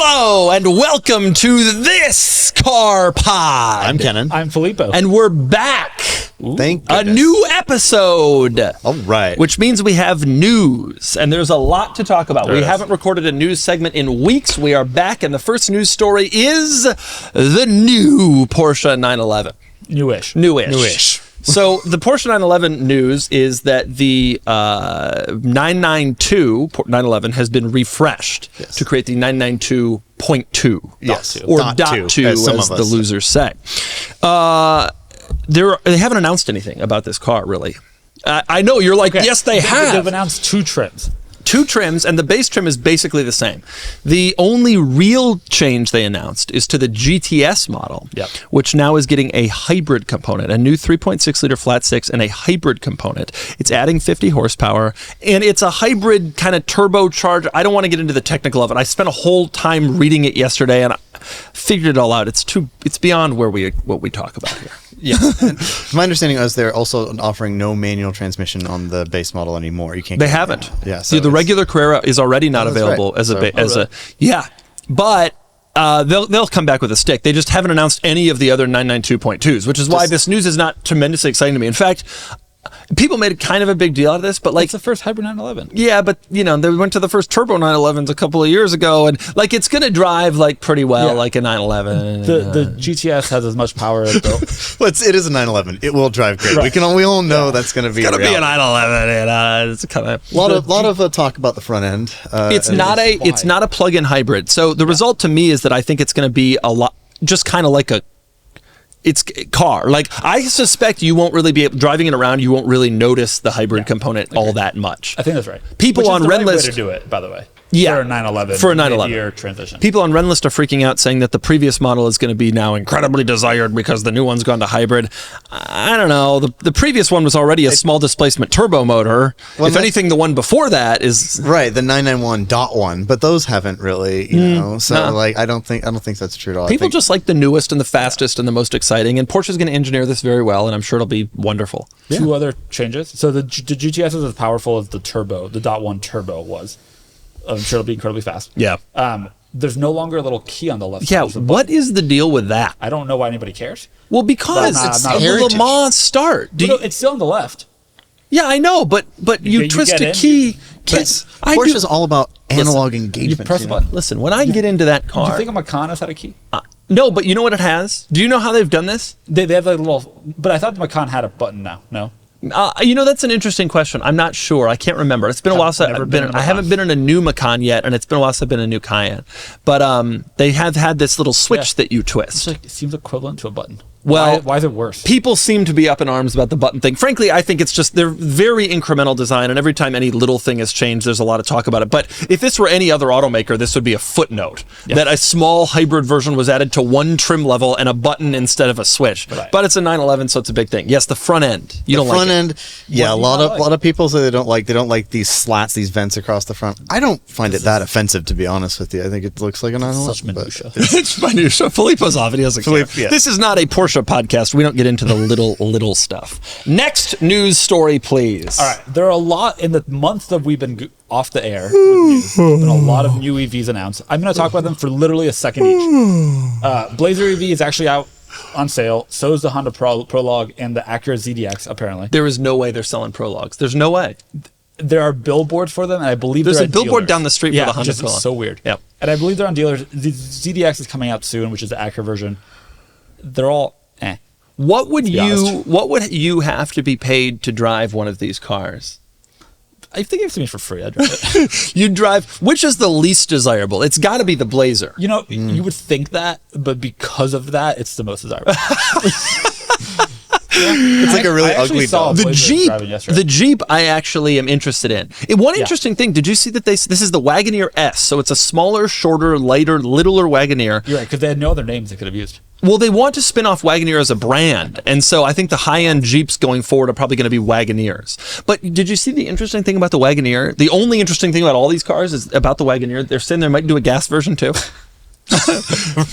Hello and welcome to this car pod. I'm Kennan. I'm Filippo. And we're back. Thank a goodness. new episode. All right. Which means we have news, and there's a lot to talk about. We is. haven't recorded a news segment in weeks. We are back, and the first news story is the new Porsche 911. New-ish. So the Porsche 911 news is that the 911 has been refreshed to create the 992.2. Yes. Or Dot .2, two, as some of the us. losers say. They haven't announced anything about this car, really. I know, you're like, yes, they have. They've announced two trims. Two trims, and the base trim is basically the same. The only real change they announced is to the GTS model, which now is getting a hybrid component, a new 3.6-liter flat six and a hybrid component. It's adding 50 horsepower, and it's a hybrid kind of turbocharged. I don't want to get into the technical of it. I spent a whole time reading it yesterday, and I figured it all out. It's beyond what we talk about here. Yes. My understanding is they're also offering no manual transmission on the base model anymore. You can't. They haven't. Yeah. So the regular Carrera is already not available right. as a So- but they'll come back with a stick. They just haven't announced any of the other 992.2s, which is why this news is not tremendously exciting to me. In fact, people made kind of a big deal out of this, but like It's the first hybrid 911. yeah, but they went to the first turbo 911s a couple of years ago, and like it's gonna drive like pretty well, like a 911. The GTS has as much power as the Well, it is a 911. It will drive great. Right. We all know that's going to be. It's gonna be a reality. 911, and it's kind of lot of talk about the front end. it's not a plug-in hybrid. So the result to me is that I think it's going to be a lot, just kind of like it's car. Like I suspect you won't really be driving it around. You won't really notice the hybrid component all that much. I think that's right. People Which is on the right way Renlist- to do it, by the way. Yeah. For a 911. For a 911. Mid-year transition. People on Renlist are freaking out, saying that the previous model is going to be now incredibly desired because the new one's gone to hybrid. I don't know. The previous one was already a small displacement turbo motor. Well, if anything, the one before that is right. The 991.1, but those haven't really, So like, I don't think that's true at all. people just like the newest and the fastest and the most exciting. And Porsche's going to engineer this very well, and I'm sure it'll be wonderful. Two other changes. So the GTS is as powerful as the turbo, the .1 turbo was. I'm sure it'll be incredibly fast. Yeah. There's no longer a little key on the left Yeah. side of the What button. is the deal with that? I don't know why anybody cares. Well, because Well, it's not a Le heritage. Mans start. No, it's still on the left. Yeah, I know, but you you twist get a in, key. Porsche's all about analog engagement. You press a button. Listen, when I get into that Do car, you think a Macan has had a key? no, but you know what it has? Do you know how they've done this? They have like a little, but I thought the Macan had a button now. No. That's an interesting question. I'm not sure. I can't remember. It's been a while since never I've been been. in a I haven't been in a new Macan yet, and it's been a while since I've been in a new Cayenne. But they have had this little switch that you twist. It seems equivalent to a button. Well, why is it worse? People seem to be up in arms about the button thing. Frankly, I think it's just they're very incremental design, and every time any little thing has changed, there's a lot of talk about it. But if this were any other automaker, this would be a footnote that a small hybrid version was added to one trim level and a button instead of a switch. Right. But it's a 911, so it's a big thing. Yes, the front end. You don't front like end, yeah. A do you lot not of like? people say they don't like these slats, these vents across the front. I don't find it that offensive, to be honest with you. I think it looks like a 911. Such minutia. It's minutia. Filippo's off. He doesn't care. Yeah. This is not a Porsche podcast. We don't get into the little stuff. Next news story, please. All right, there are a lot in the month that we've been off the air. With news, there's been a lot of new EVs announced. I'm going to talk about them for literally a second each. Blazer EV is actually out on sale. So is the Honda Prologue and the Acura ZDX. Apparently, There is no way they're selling Prologues. There's no way. there are billboards for them, and I believe There's they're a at billboard dealers. down the street for the Honda just Prologue. so weird. Yep. And I believe they're on dealers. The ZDX is coming out soon, which is the Acura version. They're all What would be honest. What would you have to be paid to drive one of these cars? If they gave it to me for free, I'd drive it. You'd drive. Which is the least desirable? It's got to be the Blazer. You know, you would think that, but because of that, it's the most desirable. It's like a really I actually ugly saw dog. a The Blazer Jeep, driving yesterday. the Jeep, I actually am interested in. One interesting thing, did you see that this is the Wagoneer S? So it's a smaller, shorter, lighter, littler Wagoneer. You're right, because they had no other names they could have used. Well, they want to spin off Wagoneer as a brand, and so I think the high-end Jeeps going forward are probably going to be Wagoneers. But did you see the interesting thing about the Wagoneer? The only interesting thing about all these cars is about the Wagoneer. They're saying they might do a gas version too.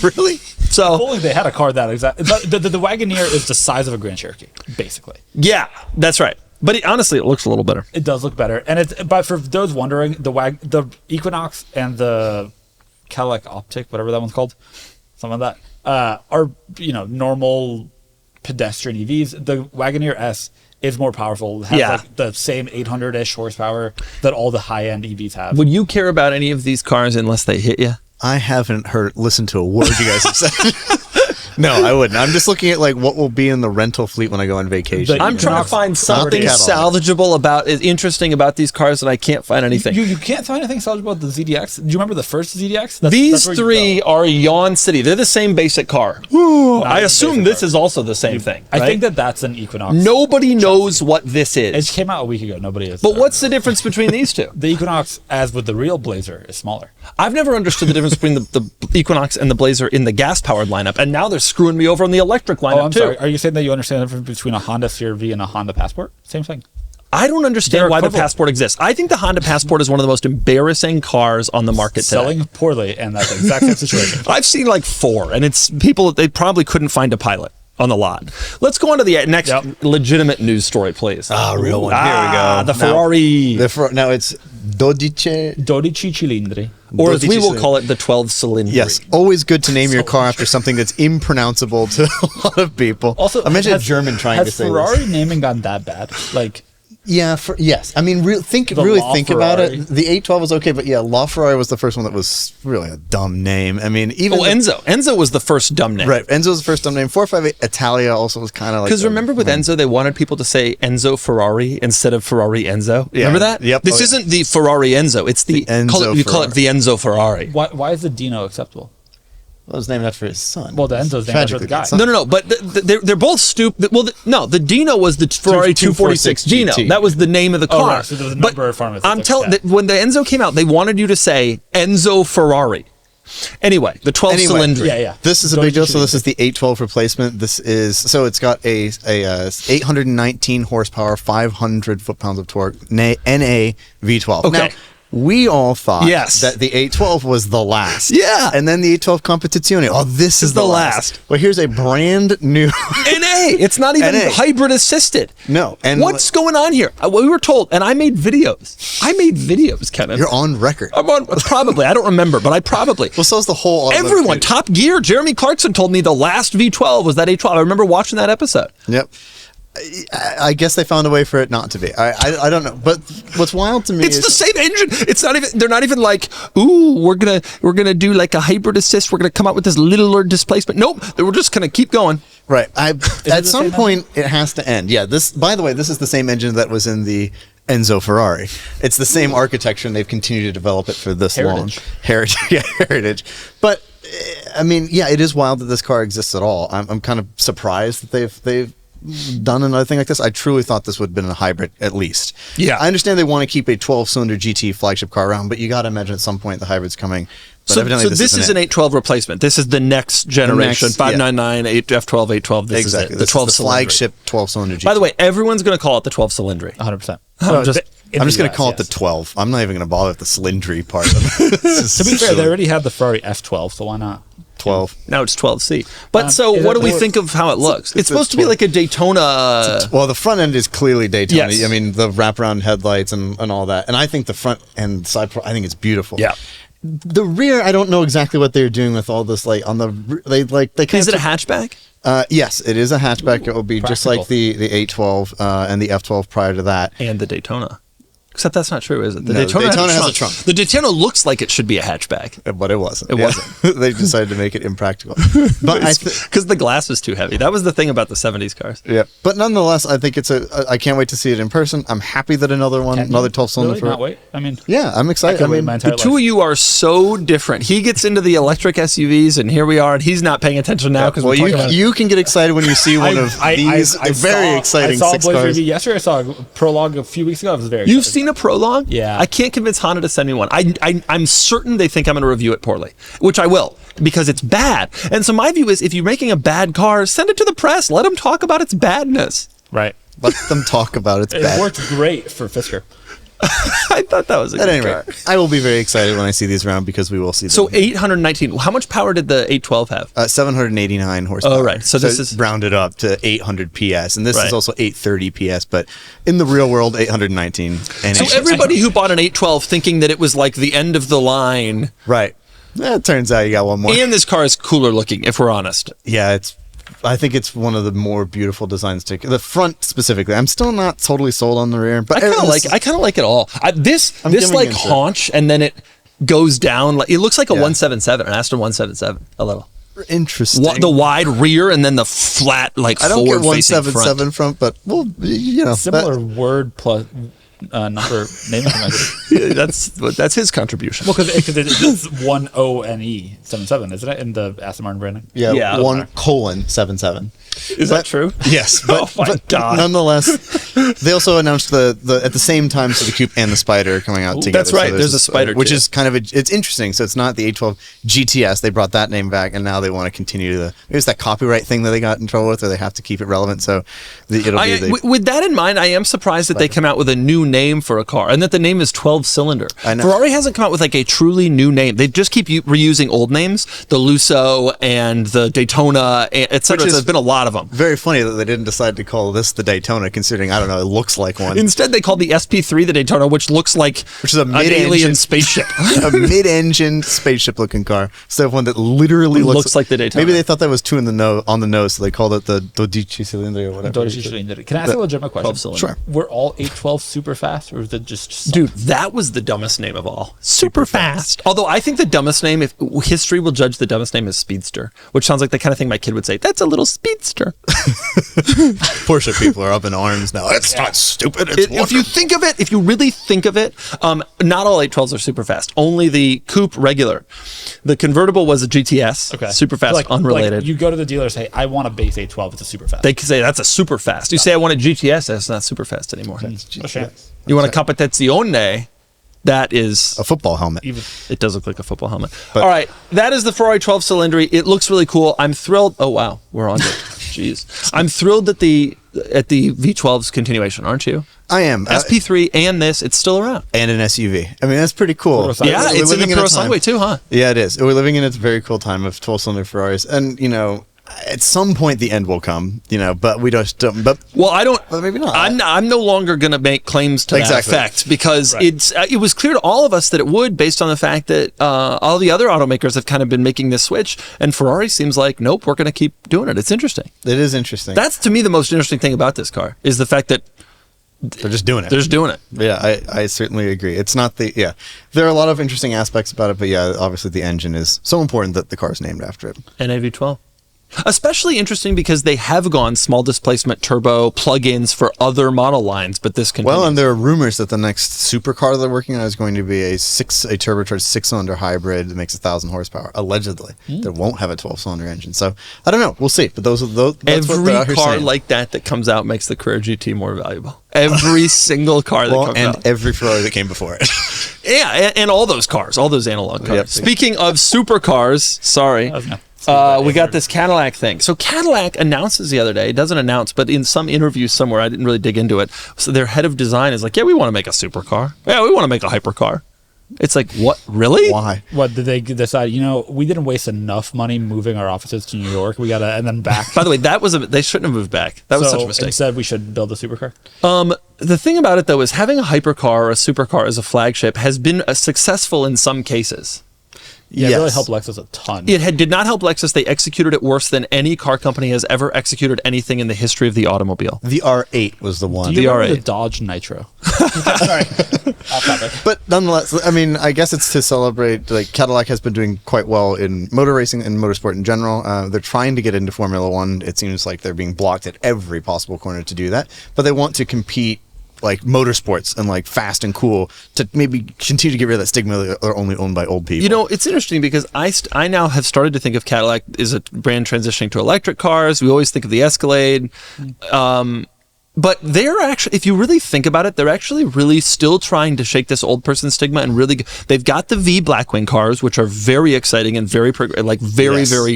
Really? So Only they had a car that exact. The Wagoneer is the size of a Grand Cherokee, basically. yeah, that's right. But honestly, it looks a little better. It does look better, and it's. But for those wondering, the Equinox and the Cadillac Optic, whatever that one's called, something like that, are normal pedestrian EVs. The Wagoneer S is more powerful. It has like the same 800-ish horsepower that all the high-end EVs have. Would you care about any of these cars unless they hit you? I haven't listened to a word you guys have said. No, I wouldn't. I'm just looking at like what will be in the rental fleet when I go on vacation. I'm trying to find something salvageable interesting about these cars, and I can't find anything. You can't find anything salvageable about the ZDX. Do you remember the first ZDX? These three are Yawn City. They're the same basic car. I assume this is also the same thing. I think that's an Equinox. Nobody knows what this is. It came out a week ago. Nobody is. But what's the difference between these two? The Equinox, as with the real Blazer, is smaller. I've never understood the difference between the Equinox and the Blazer in the gas-powered lineup, and now they're screwing me over on the electric lineup, too. Sorry. Are you saying that you understand the difference between a Honda CR-V and a Honda Passport? Same thing. I don't understand why the Passport exists. I think the Honda Passport is one of the most embarrassing cars on the market today. Selling poorly, and that's the exact same situation. I've seen like 4, and it's people, they probably couldn't find a pilot on the lot. Let's go on to the next legitimate news story, please. Real one. Here we go. The Ferrari. Now it's 12 cilindri. Or as we will call it, the 12 cylinder. Yes, always good to name your car after something that's impronounceable to a lot of people. Also, imagine a German trying to say this. Has Ferrari this. naming gone that bad? Like, yeah, yes. I mean, really think about it. The 812 was okay, but yeah, La Ferrari was the first one that was really a dumb name. I mean, even Enzo. Enzo was the first dumb name. Right, Enzo was the first dumb name. 458 Italia also was kind of like. Because remember with Enzo, they wanted people to say Enzo Ferrari instead of Ferrari Enzo. Yeah. Remember that? Yep. This isn't the Ferrari Enzo. It's the Enzo. You call it the Enzo Ferrari. Why is the Dino acceptable? Well, it was named after his son. Well, the Enzo's named after the guy. No. But they're both stupid. Well, the Dino was the Ferrari 246 Dino. GT. That was the name of the car. Oh, right. So there was a number of pharmacies. I'm telling you, when the Enzo came out, they wanted you to say Enzo Ferrari. Anyway, the 12 cylinder. Yeah. This is a big deal. So this is the 812 replacement. This is it's got a 819 horsepower, 500 foot-pounds of torque, NA V12. Okay. Now, we all thought Yes. that the 812 was the last. Yeah. And then the 812 Competizione. Oh, this is the last. Well, here's a brand new NA. It's not even NA. hybrid assisted. No. And what's going on here? We were told, and I made videos, Kennan. You're on record. I'm on, probably. I don't remember, but I probably. Well, so is the whole automotive Everyone, community. Top Gear. Jeremy Clarkson told me the last V12 was that 812. I remember watching that episode. Yep. I guess they found a way for it not to be. I don't know. But what's wild to me It's is the same engine. It's not even. They're not even like, ooh, we're gonna do like a hybrid assist. We're gonna come out with this littler displacement. Nope. We're just gonna keep going. right. At some point, it has to end. Yeah. By the way, this is the same engine that was in the Enzo Ferrari. It's the same architecture, and they've continued to develop it for this long. Heritage. But I mean, yeah, it is wild that this car exists at all. I'm kind of surprised that they've done another thing like this. I truly thought this would have been a hybrid at least. Yeah. I understand they want to keep a 12-cylinder GT flagship car around, but you got to imagine at some point the hybrid's coming. But So evidently this is an 812 replacement. This is the next generation. 599, 8F12, 812. This is it. The 12 is the flagship 12-cylinder GT. By the way, everyone's going to call it the 12 cylindry. 100%. I'm just going to call it the 12. I'm not even going to bother with the cylindry part of it. To be fair, they already had the Ferrari F12, so why not? 12. Now it's 12C. But so what do we think of how it looks? It's supposed to be like a Daytona. Well, the front end is clearly Daytona. Yes. I mean, the wraparound headlights and all that. And I think the front and side, I think it's beautiful. Yeah. The rear, I don't know exactly what they're doing with all this. Like on the, they kind Is it a hatchback? Yes, it is a hatchback. It will be just like the 812 and the F12 prior to that. And the Daytona. Except that's not true, is it? The No, Daytona, has a trunk. The Daytona looks like it should be a hatchback. But it wasn't. It wasn't. They decided to make it impractical. But Because the glass was too heavy. That was the thing about the 70s cars. yeah. But nonetheless, I think I can't wait to see it in person. I'm happy that another 12-cylinder. Really? Not wait? I mean, Yeah, I'm excited. I could wait my entire The two of you are so different. He gets into the electric SUVs, and here we are, and he's not paying attention now because well, you can get excited when you see one of these very exciting I saw six Blazer cars. EV yesterday. I saw a prologue a few weeks ago. I was very You've excited. seen a prologue? Yeah. I can't convince Honda to send me one. I'm certain they think I'm going to review it poorly, which I will, because it's bad. And so my view is, if you're making a bad car, send it to the press. Let them talk about its badness. Right. Let them talk about its It bad. worked great for Fisker. I thought that was a At good any car. rate, I will be very excited when I see these around because we will see them. So 819. How much power did the 812 have? 789 horsepower. Oh, right. So this is rounded up to 800 PS, and this Right. is also 830 PS. But in the real world, 819. And So everybody who bought an 812 thinking that it was like the end of the line, right. It turns out you got one more. And this car is cooler looking, if we're honest. Yeah, I think it's one of the more beautiful designs. The front specifically. I'm still not totally sold on the rear, but I kind of like it all. This like haunch, and then it goes down. It looks like a 177, an Aston 177, a little. Interesting. The wide rear and then the flat, like, I don't get forward-facing 177 front, but well, similar word plus number naming convention. That's his contribution. Well, because it's 10NE 77, isn't it, in the Aston Martin branding? Yeah, 1:77. Is that true? Yes. But, oh my God. Nonetheless, they also announced the at the same time, so the Coupe and the Spider are coming out together. That's right. So there's a Spider, which is kind of it's interesting. So it's not the 812 GTS. They brought that name back, and now they want to continue it's that copyright thing that they got in trouble with, or they have to keep it relevant. So with that in mind, I am surprised that they come out with a new name for a car, and that the name is 12 cylinder. I know. Ferrari hasn't come out with like a truly new name. They just keep reusing old names, the Lusso and the Daytona, etc. There's been a lot of them. Very funny that they didn't decide to call this the Daytona, considering, I don't know, it looks like one. Instead, they called the SP3 the Daytona, which is a an alien spaceship. A mid-engine spaceship-looking car. So one that literally looks like the Daytona. Maybe they thought that was two on the nose, so they called it the 12 cylinder or whatever. 12 cylinder. Can I ask a legitimate question? Sure. Were all 812 super fast, or was it just... Dude, that was the dumbest name of all. Super fast. Although I think the dumbest name, if history will judge the dumbest name, is Speedster, which sounds like the kind of thing my kid would say. That's a little Speedster. Porsche people are up in arms now. It's not stupid. If you really think of it, not all 812s are super fast. Only the coupe regular. The convertible was a GTS. Okay. Super fast, unrelated. Like you go to the dealer and say, I want a base 812. It's a super fast. They can say that's a super fast. You say I want a GTS, that's not super fast anymore. You want a Competizione, that is a football helmet. It does look like a football helmet. All right, that is the Ferrari 12 cylindry. It looks really cool. I'm thrilled. Oh wow, we're on it. Jeez, I'm thrilled at the V12's continuation, aren't you? I am. SP3 and it's still around. And an SUV. I mean, that's pretty cool. Yeah, it's in the Purosangue too, huh? Yeah, it is. We're living in a very cool time of 12-cylinder Ferraris, and at some point the end will come, but we just don't. But I don't. But maybe not. I'm no longer going to make claims to that effect, because it was clear to all of us that it would, based on the fact that all the other automakers have kind of been making this switch, and Ferrari seems like, nope, we're going to keep doing it. It's interesting. It is interesting. That's, to me, the most interesting thing about this car, is the fact that they're just doing it. They're just doing it. Yeah, I certainly agree. It's not there are a lot of interesting aspects about it, but obviously the engine is so important that the car is named after it. And AV12. Especially interesting because they have gone small displacement turbo plug-ins for other model lines, but this continues. Well, and there are rumors that the next supercar they're working on is going to be a turbocharged 6-cylinder hybrid that makes 1,000 horsepower, allegedly. That won't have a 12-cylinder engine. So, I don't know. We'll see. But that's every what car saying. like that comes out makes the Carrera GT more valuable. Every single car that comes out. And every Ferrari that came before it. Yeah, and all those cars, all those analog cars. Yep. Speaking of supercars, sorry. We got this Cadillac thing. So Cadillac announces the other day, doesn't announce, but in some interview somewhere, I didn't really dig into it. So their head of design is like, yeah, we want to make a supercar. Yeah, we want to make a hypercar. It's like, what? Really? Why? What did they decide? We didn't waste enough money moving our offices to New York. We gotta, and then back. By the way, they shouldn't have moved back. That was such a mistake. Instead, we should build a supercar. The thing about it though is having a hypercar or a supercar as a flagship has been successful in some cases. Yeah, it really helped Lexus a ton. It did not help Lexus. They executed it worse than any car company has ever executed anything in the history of the automobile. The R8 was the one. Do you remember R8. the Dodge Nitro? Sorry, off topic. But nonetheless, I mean, I guess it's to celebrate. Like Cadillac has been doing quite well in motor racing and motorsport in general. They're trying to get into Formula One. It seems like they're being blocked at every possible corner to do that. But they want to compete like motorsports and like fast and cool to maybe continue to get rid of that stigma that they're only owned by old people. It's interesting because I now have started to think of Cadillac as a brand transitioning to electric cars. We always think of the Escalade. But they're actually, if you really think about it, they're actually really still trying to shake this old person stigma and really, they've got the V Blackwing cars, which are very exciting and very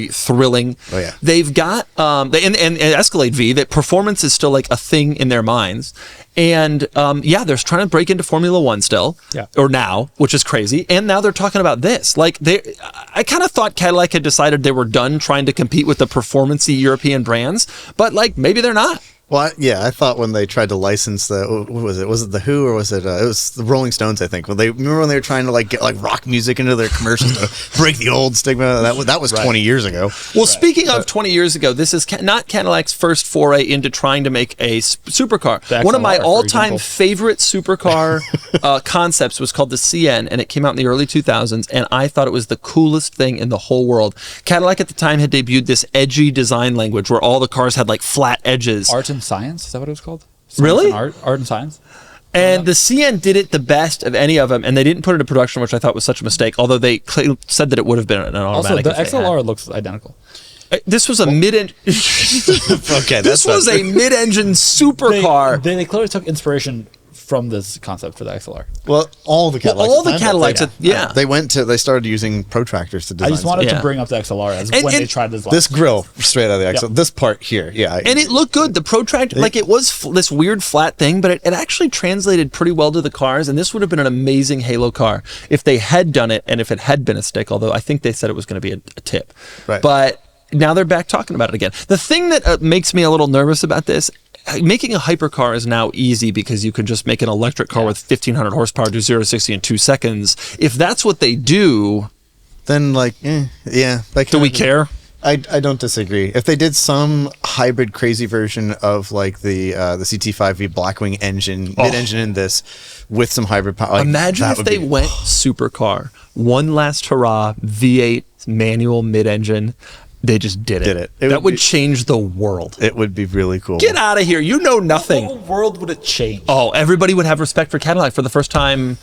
thrilling. Oh yeah. They've got, and Escalade V, that performance is still like a thing in their minds. And they're trying to break into Formula One still, or now, which is crazy. And now they're talking about this. I kind of thought Cadillac had decided they were done trying to compete with the performance-y European brands, but maybe they're not. Well, I thought when they tried to license what was it? Was it the Who or was it? It was the Rolling Stones, I think. Remember when they were trying to like get like rock music into their commercials to break the old stigma? That was 20 years ago. Well, speaking of 20 years ago, this is not Cadillac's first foray into trying to make a supercar. One of my all-time favorite supercar concepts was called the CN, and it came out in the early 2000s, and I thought it was the coolest thing in the whole world. Cadillac at the time had debuted this edgy design language where all the cars had like flat edges. Art and Science? Is that what it was called? Really? Art and Science? And the CN did it the best of any of them, and they didn't put it into production, which I thought was such a mistake, although they said that it would have been an automatic. Also, the XLR looks identical. This was a mid-engine... Okay, this was a mid-engine supercar. They clearly took inspiration from this concept for the XLR. Well, all the Cadillacs. They started using protractors to design. I just wanted to bring up the XLR as when they tried this. This grill straight out of the XLR. This part here, and it looked good. The protractor, like it was this weird flat thing, but it actually translated pretty well to the cars. And this would have been an amazing halo car if they had done it, and if it had been a stick. Although I think they said it was going to be a tip. Right. But now they're back talking about it again. The thing that makes me a little nervous about this. Making a hypercar is now easy because you can just make an electric car with 1,500 horsepower, do 0 to 60 in 2 seconds. If that's what they do, then do we care? I don't disagree. If they did some hybrid crazy version of like the CT5V Blackwing engine, mid-engine in this, with some hybrid power. Like, imagine if they went supercar, one last hurrah, V8 manual mid-engine. They just did it. That would change the world. It would be really cool. Get out of here. You know nothing. The whole world would have changed. Oh, everybody would have respect for Cadillac for the first time.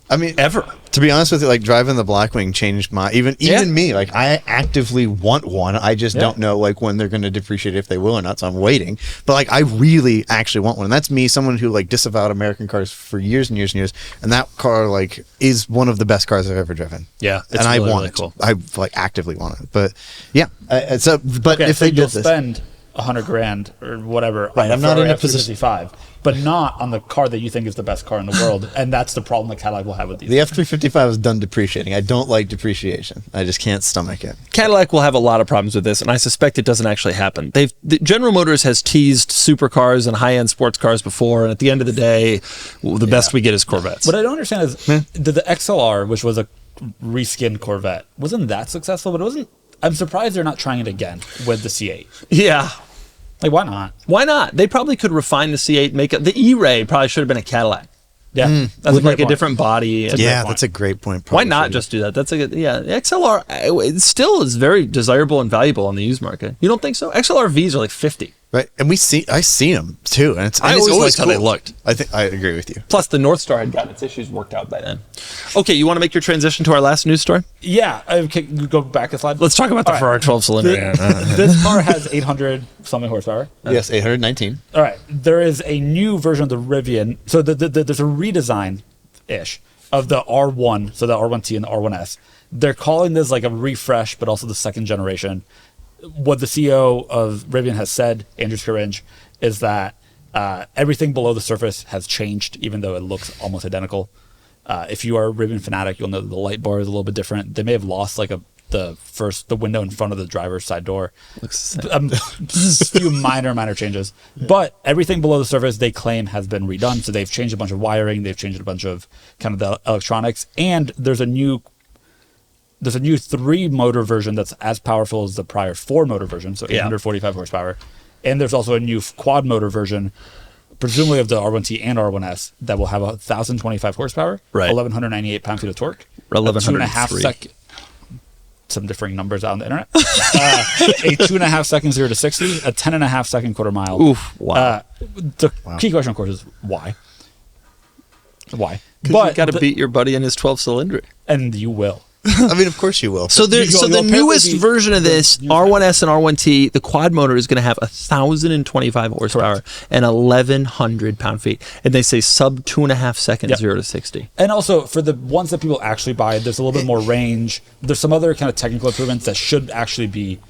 I mean, ever. To be honest with you, like driving the Blackwing changed my even me. Like I actively want one. I just don't know like when they're going to depreciate, if they will or not. So I'm waiting. But like I really actually want one, and that's me, someone who like disavowed American cars for years and years and years. And that car like is one of the best cars I've ever driven. Yeah, it's and really, I want really it. Cool. I like actively want it. But yeah, if they did spend $100,000 or whatever, right? I'm not in a position. F-355, but not on the car that you think is the best car in the world, and that's the problem that Cadillac will have with these. The F-355 is done depreciating. I don't like depreciation. I just can't stomach it. Cadillac will have a lot of problems with this, and I suspect it doesn't actually happen. General Motors has teased supercars and high-end sports cars before, and at the end of the day, the best we get is Corvettes. What I don't understand is the XLR, which was a reskinned Corvette, wasn't that successful, but it wasn't. I'm surprised they're not trying it again with the C8. Yeah. Like, why not? Why not? They probably could refine the C8, make it. The E-Ray probably should have been a Cadillac. Yeah. That's like a different body. That's a great point. Why not just do that? That's a good, the XLR, it still is very desirable and valuable on the used market. You don't think so? XLR Vs are like 50. Right, and I see them too, and I always liked how they looked. I think I agree with you. Plus, the North Star had gotten its issues worked out by then. Okay, you want to make your transition to our last news story? Yeah, okay, go back a slide. Let's talk about the Ferrari 12-cylinder. This car has 800 something horsepower. Yes, 819. All right, there is a new version of the Rivian. So there's a redesign-ish of the R1, so the R1T and the R1S. They're calling this like a refresh, but also the second generation. What the CEO of Rivian has said, Andrew Scaringe, is that everything below the surface has changed, even though it looks almost identical. If you are a Rivian fanatic, you'll know that the light bar is a little bit different. They may have lost like the window in front of the driver's side door. Looks the same. A few minor changes. But everything below the surface, they claim, has been redone. So they've changed a bunch of wiring. They've changed a bunch of kind of the electronics. And there's a new 3-motor version that's as powerful as the prior 4-motor version, so 845 horsepower. And there's also a new quad-motor version, presumably of the R1T and R1S, that will have 1,025 horsepower, 1,198 pound-feet of torque, 1,103. 2.5 second. Some differing numbers out on the internet. A 2.5 second 0 to 60, a 10.5 second quarter mile. Oof! Wow. The key question, of course, is why? Why? But you got to beat your buddy in his 12-cylinder, and you will. I mean, of course you will. So the newest version of this, R1S and R1T, the quad motor is going to have 1,025 horsepower and 1,100 pound-feet. And they say sub 2.5 seconds, 0 to 60. And also, for the ones that people actually buy, there's a little bit more range. There's some other kind of technical improvements that should actually be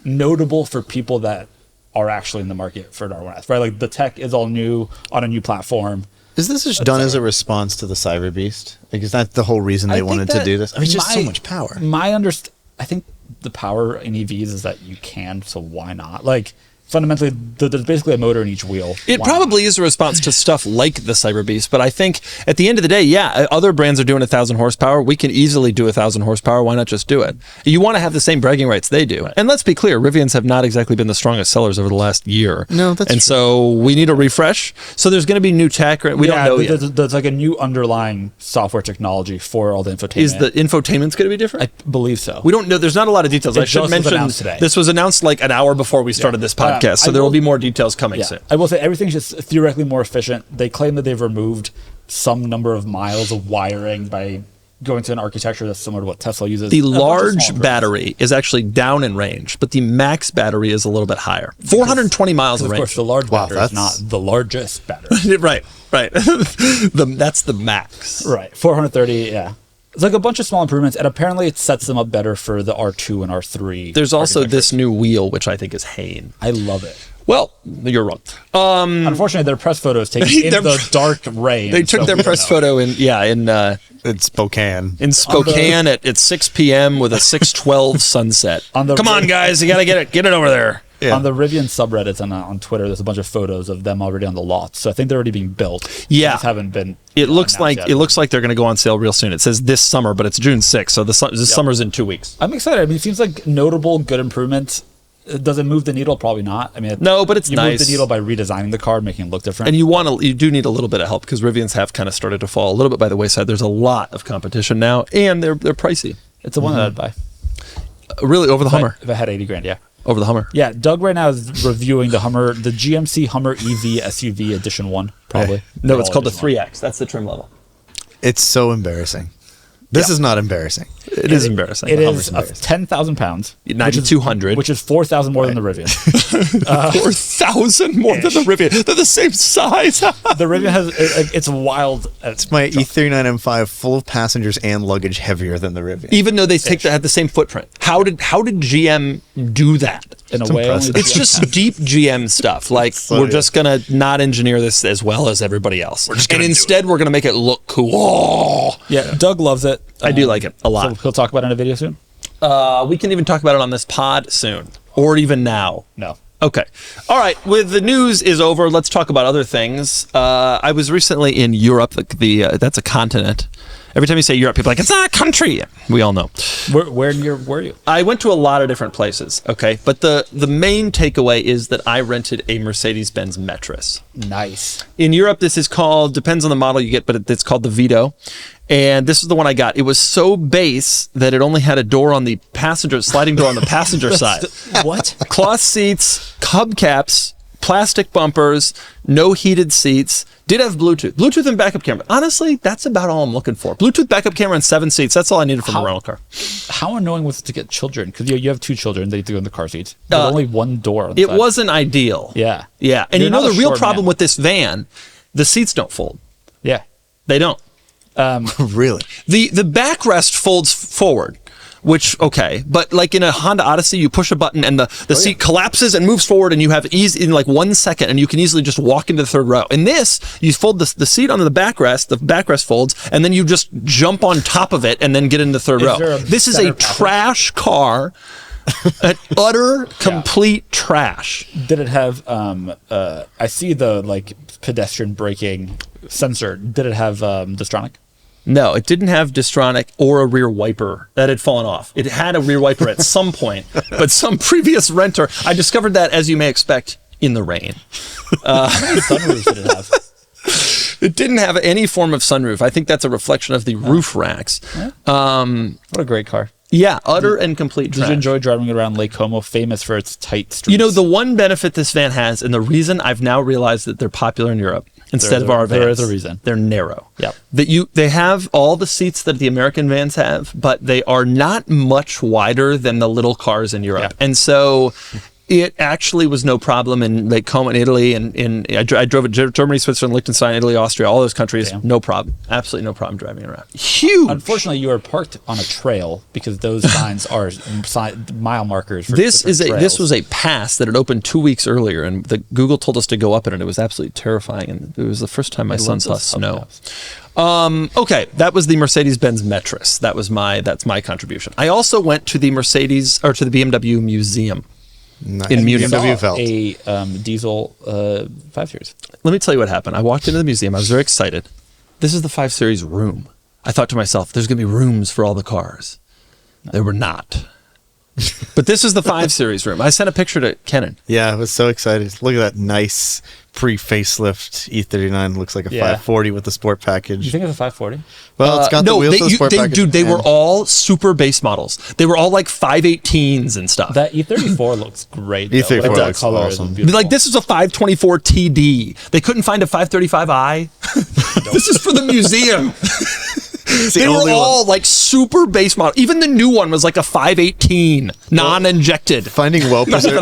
notable for people that are actually in the market for an R1S, right? Like, the tech is all new on a new platform. Is this just done as a response to the Cyber Beast? Like, is that the whole reason they wanted to do this? I mean, it's just so much power. I think the power in EVs is that you can, so why not? Like, fundamentally, there's basically a motor in each wheel. It probably is a response to stuff like the Cyber Beast, but I think at the end of the day, yeah, other brands are doing 1,000 horsepower. We can easily do 1,000 horsepower. Why not just do it? You want to have the same bragging rights they do. Right. And let's be clear, Rivians have not exactly been the strongest sellers over the last year. No, that's true. So we need a refresh. So there's going to be new tech. We don't know yet. There's like a new underlying software technology for all the infotainment. Is the infotainment's going to be different? I believe so. We don't know. There's not a lot of details. I should mention this was announced like an hour before we started this podcast, so there will be more details coming soon. I will say everything's just theoretically more efficient. They claim that they've removed some number of miles of wiring by going to an architecture that's similar to what Tesla uses. The large battery is actually down in range, but the max battery is a little bit higher. 420 miles of range. Of course, the large battery is not the largest battery. Right. That's the max. Right. 430, yeah. It's like a bunch of small improvements, and apparently it sets them up better for the R2 and R3. There's also this new wheel, which I think is Hain. I love it. Well, you're wrong. Unfortunately, their press photo is taken in the dark rain. They took their press photo in Spokane. In Spokane at 6 p.m. with a 6:12 sunset. Come on, guys, you gotta get it over there. Yeah. On the Rivian subreddits and on Twitter, there's a bunch of photos of them already on the lot. So I think they're already being built. Yeah, they just haven't been. It looks like they're going to go on sale real soon. It says this summer, but it's June 6th, so this summer's in 2 weeks. I'm excited. I mean, it seems like notable, good improvements. Does it move the needle? Probably not. I mean, no, but it's nice. You move the needle by redesigning the car, making it look different. And you do need a little bit of help because Rivians have kind of started to fall a little bit by the wayside. There's a lot of competition now, and they're pricey. It's the one that I'd buy. Really, over the Hummer? If I had 80 grand, yeah. Over the Hummer. Yeah, Doug right now is reviewing the Hummer, the GMC Hummer EV SUV Edition 1, probably. No, it's called the 3X. That's the trim level. It's so embarrassing. This is not embarrassing. It is embarrassing. It is 10,000 pounds. 9,200. Which is 4,000 more than the Rivian. 4,000 more than the Rivian. They're the same size. The Rivian has, it's wild. It's my E39 M5 full of passengers and luggage heavier than the Rivian. Even though they had the same footprint. How did GM do that? In a way, it's just deep GM stuff. Like, we're just going to not engineer this as well as everybody else. And instead, we're going to make it look cool. Yeah, Doug loves it. I do like it a lot. So he'll talk about it in a video soon? We can even talk about it on this pod soon. Or even now. No. Okay. All right. With the news is over, let's talk about other things. I was recently in Europe. That's a continent. Every time you say Europe, people are like, it's not a country. We all know. Where in Europe were you? I went to a lot of different places, okay? But the main takeaway is that I rented a Mercedes-Benz Metris. Nice. In Europe, this is called, depends on the model you get, but it's called the Vito. And this is the one I got. It was so base that it only had a door on the passenger, sliding door on the passenger side. What? Cloth seats, hubcaps, plastic bumpers, no heated seats. Did have Bluetooth and backup camera. Honestly, that's about all I'm looking for. Bluetooth, backup camera, and 7 seats. That's all I needed from a rental car. How annoying was it to get children? Because you have 2 children. They need to go in the car seats. There's only one door on the side. Wasn't ideal. Yeah. Yeah. And the real problem with this van, the seats don't fold. Yeah. They don't. Really? The backrest folds forward. Which, okay, but like in a Honda Odyssey, you push a button and the seat collapses and moves forward, and you have ease in like 1 second, and you can easily just walk into the third row. In this, you fold the seat onto the backrest folds, and then you just jump on top of it and then get into the third row. This is a trash car, an utter, complete trash. Did it have, I see the like pedestrian braking sensor. Did it have Distronic? No, it didn't have Distronic or a rear wiper. That had fallen off. It had a rear wiper at some point, but some previous renter, I discovered that, as you may expect, in the rain. How many sunroofs did it have? It didn't have any form of sunroof. I think that's a reflection of the roof racks. Yeah. What a great car. Yeah, utter and complete trash. Did you enjoy driving around Lake Como, famous for its tight streets? You know, the one benefit this van has, and the reason I've now realized that they're popular in Europe, instead of our vans. There is a reason. They're narrow. Yep. They have all the seats that the American vans have, but they are not much wider than the little cars in Europe. Yeah. And so it actually was no problem in Lake Como in Italy, and I drove it Germany, Switzerland, Liechtenstein, Italy, Austria, all those countries. Damn. No problem. Absolutely no problem driving around. Huge. Unfortunately, you are parked on a trail because those signs are mile markers. For this was a pass that had opened 2 weeks earlier, and Google told us to go up it, and it was absolutely terrifying. And it was the first time my son saw snow. Okay, that was the Mercedes-Benz Metris. That's my contribution. I also went to the BMW Museum. Nice. in Munich. BMW felt. A diesel 5 Series. Let me tell you what happened. I walked into the museum. I was very excited. This is the 5 Series room. I thought to myself, there's going to be rooms for all the cars. There were not. But this is the 5 Series room. I sent a picture to Kennan. Yeah, I was so excited. Look at that nice pre-facelift E39. Looks like a 540 with the sport package. You think it's a 540? Well, it's got the wheels for the sport package. Dude, they were all super base models. They were all like 518s and stuff. That E34 looks great. E34 though. Like, looks color awesome. is beautiful. Like, this is a 524 TD. They couldn't find a 535i. This is for the museum. They were all like super base model. Even the new one was like a 518 non-injected. Finding well-preserved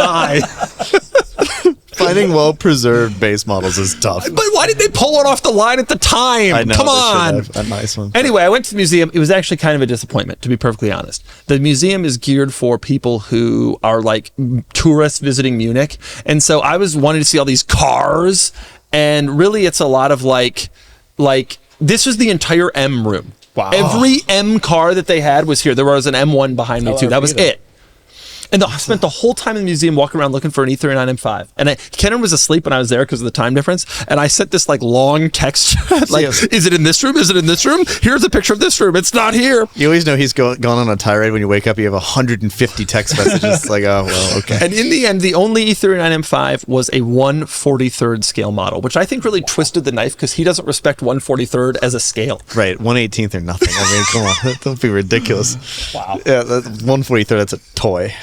base models is tough. But why did they pull it off the line at the time? I know, Come they on. should have a nice one. Anyway, I went to the museum. It was actually kind of a disappointment, to be perfectly honest. The museum is geared for people who are like tourists visiting Munich. And so I was wanting to see all these cars. And really, it's a lot of like this was the entire M room. Wow. Every M car that they had was here. There was an M1 behind me too. That was it. And I spent the whole time in the museum walking around looking for an E39 M5. And Kennan was asleep when I was there because of the time difference. And I sent this like long text, like, is it in this room? Is it in this room? Here's a picture of this room. It's not here. You always know he's gone on a tirade. When you wake up, you have 150 text messages. Like, oh, well, okay. And in the end, the only E39 M5 was a 1/43rd scale model, which I think really twisted the knife because he doesn't respect 1/43rd as a scale. Right, 1/18th or nothing. I mean, come on, don't be ridiculous. Wow. Yeah, 1/43rd. That's a toy.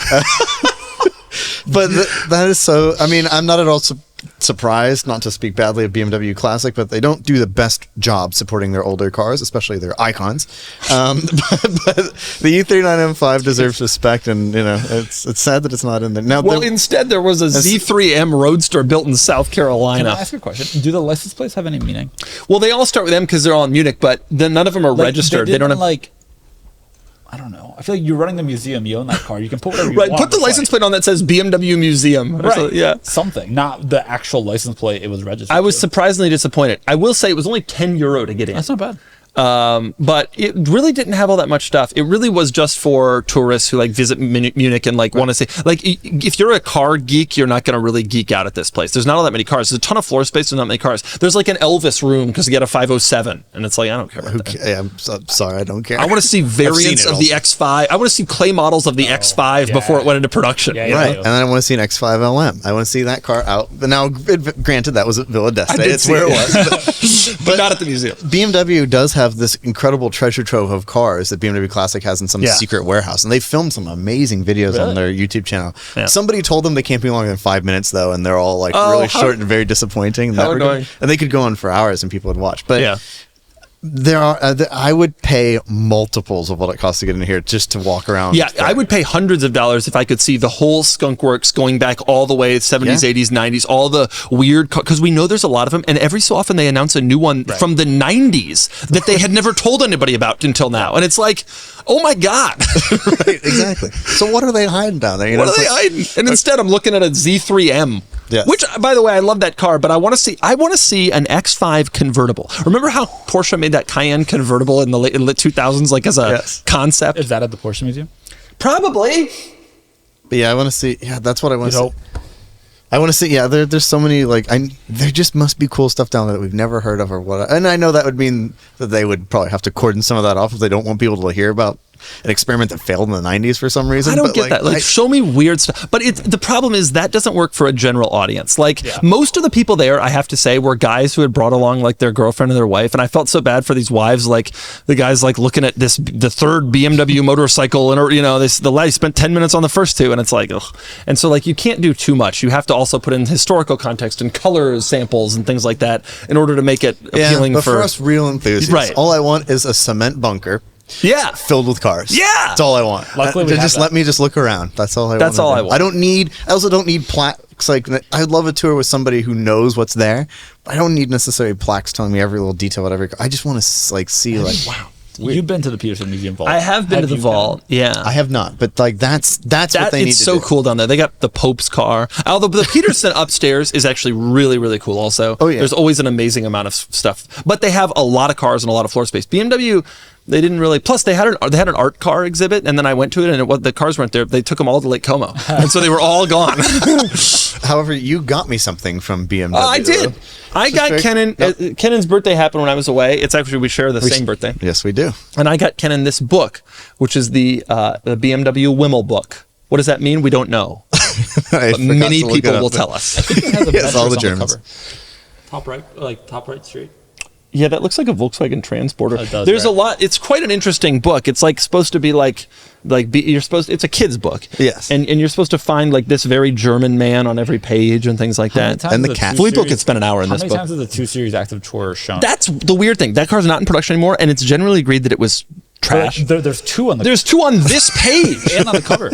But that is so. I mean, I'm not at all surprised. Not to speak badly of BMW Classic, but they don't do the best job supporting their older cars, especially their icons. But the E39 M5 deserves respect, and you know, it's sad that it's not in there now. Well, instead there was a Z3M Roadster built in South Carolina. Can I ask you a question? Do the license plates have any meaning? Well, they all start with M because they're all in Munich, but then none of them are registered. They don't have I don't know. I feel like you're running the museum. You own that car. You can put whatever you right. want. Put the license plate on that says BMW Museum. Right. So, yeah. Something. Not the actual license plate it was registered I was to. surprisingly disappointed. I will say it was only €10 to get in. That's not bad. But it really didn't have all that much stuff. It really was just for tourists who like visit Munich and like want to see, like, if you're a car geek, you're not going to really geek out at this place. There's not all that many cars. There's a ton of floor space. There's not many cars. There's like an Elvis room because you get a 507 and it's like, I don't care about that. Okay, I'm sorry, I don't care. I want to see variants of the X5. I want to see clay models of the X5 before it went into production. Yeah, Right, and then I want to see an X5 LM. I want to see that car out. But now, granted, that was at Villa d'Este. It's where it was, but not at the museum. BMW does have this incredible treasure trove of cars that BMW Classic has in some secret warehouse, and they filmed some amazing videos on their YouTube channel. Yeah. Somebody told them they can't be longer than 5 minutes though, and they're all like really short and very disappointing. And they could go on for hours and people would watch. But there are I would pay multiples of what it costs to get in here just to walk around. Yeah, I would pay hundreds of dollars if I could see the whole skunk works going back all the way 70s, 80s, 90s, all the weird, because we know there's a lot of them, and every so often they announce a new one from the 90s that they had never told anybody about until now. And it's like, oh my God. Right, exactly. So what are they hiding down there? You know, what are they hiding? And instead I'm looking at a Z3M. Yes. Which, by the way, I love that car, but I want to see an X5 convertible. Remember how Porsche made that Cayenne convertible in the late 2000s, like as a concept? Is that at the Porsche Museum? Probably. But yeah, I want to see. Yeah, that's what I want to see. I want to see. Yeah, there's so many there just must be cool stuff down there that we've never heard of or what. And I know that would mean that they would probably have to cordon some of that off if they don't want people to hear about an experiment that failed in the 90s for some reason. I don't get that. Like, show me weird stuff. But the problem is that doesn't work for a general audience. Like, most of the people there, I have to say, were guys who had brought along like their girlfriend and their wife. And I felt so bad for these wives, like the guys like looking at the third BMW motorcycle, and the lady spent 10 minutes on the first two, and it's like, ugh. And so like you can't do too much. You have to also put in historical context and color samples and things like that in order to make it appealing but for us real enthusiasts. Right. All I want is a cement bunker. Filled with cars. Yeah, that's all I want. Luckily, let me just look around. That's all I want. That's all I want. I also don't need plaques. Like, I'd love a tour with somebody who knows what's there. But I don't need necessarily plaques telling me every little detail about every car. I just want to see wow. You've been to the Peterson Museum Vault. I have been to the vault. Yeah, I have not. But like that's what they need it's to so do. cool down there. They got the Pope's car. Although the Peterson upstairs is actually really, really cool also. Oh yeah. There's always an amazing amount of stuff. But they have a lot of cars and a lot of floor space. BMW They didn't really. Plus, they had an art car exhibit, and then I went to it, and the cars weren't there. They took them all to Lake Como, and so they were all gone. However, you got me something from BMW. I did. I got Kennan. Kennan's birthday happened when I was away. It's actually we share the same birthday. Yes, we do. And I got Kennan this book, which is the BMW Wimmel book. What does that mean? We don't know. But many people will tell us. Yes, all the Germans. Top right street. Yeah, that looks like a Volkswagen Transporter. It does, There's right? a lot. It's quite an interesting book. It's like supposed to be it's a kid's book. Yes. And you're supposed to find like this very German man on every page and things like that. And the cat. Filippo could spend an hour in this How book. many times has the 2 Series Active Tour shown? That's the weird thing. That car's not in production anymore, and it's generally agreed that it was trash. There's 2 on the There's 2 on this page and on the cover.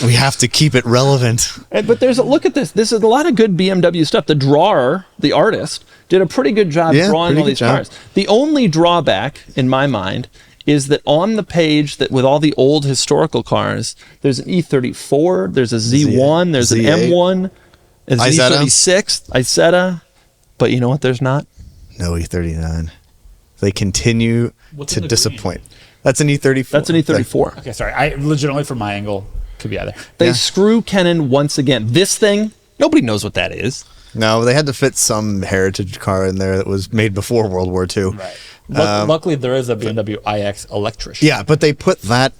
We have to keep it relevant. But look at this. This is a lot of good BMW stuff. The drawer, the artist, did a pretty good job drawing all these cars. The only drawback, in my mind, is that on the page that with all the old historical cars, there's an E34, there's a Z1, there's an M1, a Z36, Isetta. But you know what? There's not. No E39. They continue to disappoint. Green? That's an E34. That's an E34. Okay, sorry. I legitimately, from my angle, could be either. They screw Kennan once again. This thing, nobody knows what that is. No, they had to fit some heritage car in there that was made before World War II. Right. Luckily, there is a BMW iX Electric. Yeah, but they put that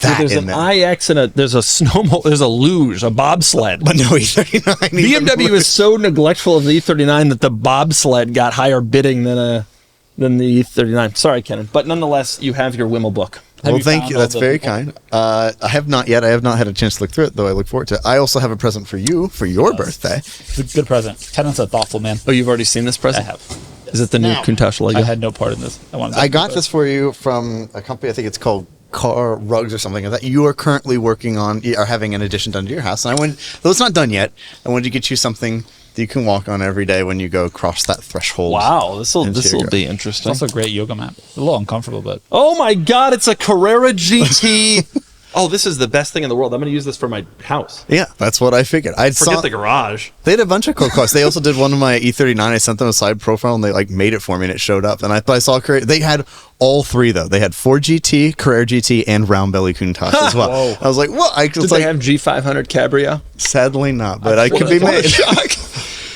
there's in an iX and there's a snowmobile, there's a luge, a bobsled. But no E39. BMW is so neglectful of the E39 that the bobsled got higher bidding than the E39. Sorry, Kennan. But nonetheless, you have your Wimmel book. Well, thank you. That's very kind. I have not yet. I have not had a chance to look through it, though I look forward to it. I also have a present for you for your birthday. It's a good present. Kennan's a thoughtful man. Oh, you've already seen this present? I have. Is it the new Countach Lego? I had no part in this. I got this for you from a company, I think it's called Car Rugs or something like that. You are currently working on, or having an addition done to your house. And though it's not done yet, I wanted to get you something that you can walk on every day when you go across that threshold. Wow, this will be interesting. It's also a great yoga mat. It's a little uncomfortable, but oh my God, it's a Carrera GT. Oh, this is the best thing in the world. I'm going to use this for my house. Yeah, that's what I figured. Forget the garage. They had a bunch of cool cars. They also did one of my E39. I sent them a side profile, and they made it for me, and it showed up. And I saw Carrera. They had all 3 though. They had Ford GT, Carrera GT, and round belly Countach as well. Whoa. I was like, what? Did they have G500 Cabrio? Sadly not, but I could be made.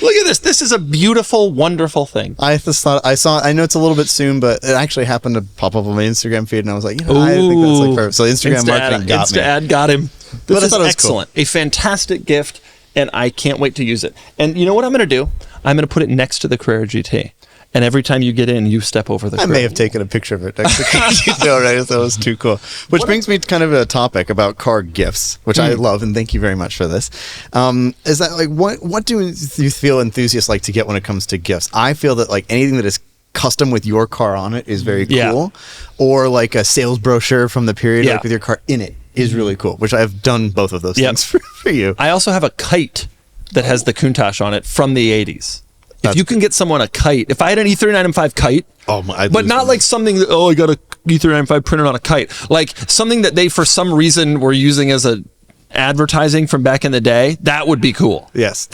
Look at this. This is a beautiful, wonderful thing. I just thought I know it's a little bit soon, but it actually happened to pop up on my Instagram feed, and I was like, I think that's perfect. So Instagram marketing got me. Ad got him. This is excellent. Cool. A fantastic gift, and I can't wait to use it. And you know what I'm going to do? I'm going to put it next to the Carrera GT. And every time you get in, you step over the curb. I may have taken a picture of it next to GT already. That was too cool. Which brings me to kind of a topic about car gifts, which I love, and thank you very much for this. Is that what do you feel enthusiasts like to get when it comes to gifts? I feel that anything that is custom with your car on it is very cool, or like a sales brochure from the period, with your car in it, is really cool. Which I've done both of those things for you. I also have a kite that has the Countach on it from the 80s. If you can get someone a kite, if I had an E39 M5 kite, but not like something that, I got a E39 M5 printed on a kite, like something that they for some reason were using as a advertising from back in the day, that would be cool. Yes,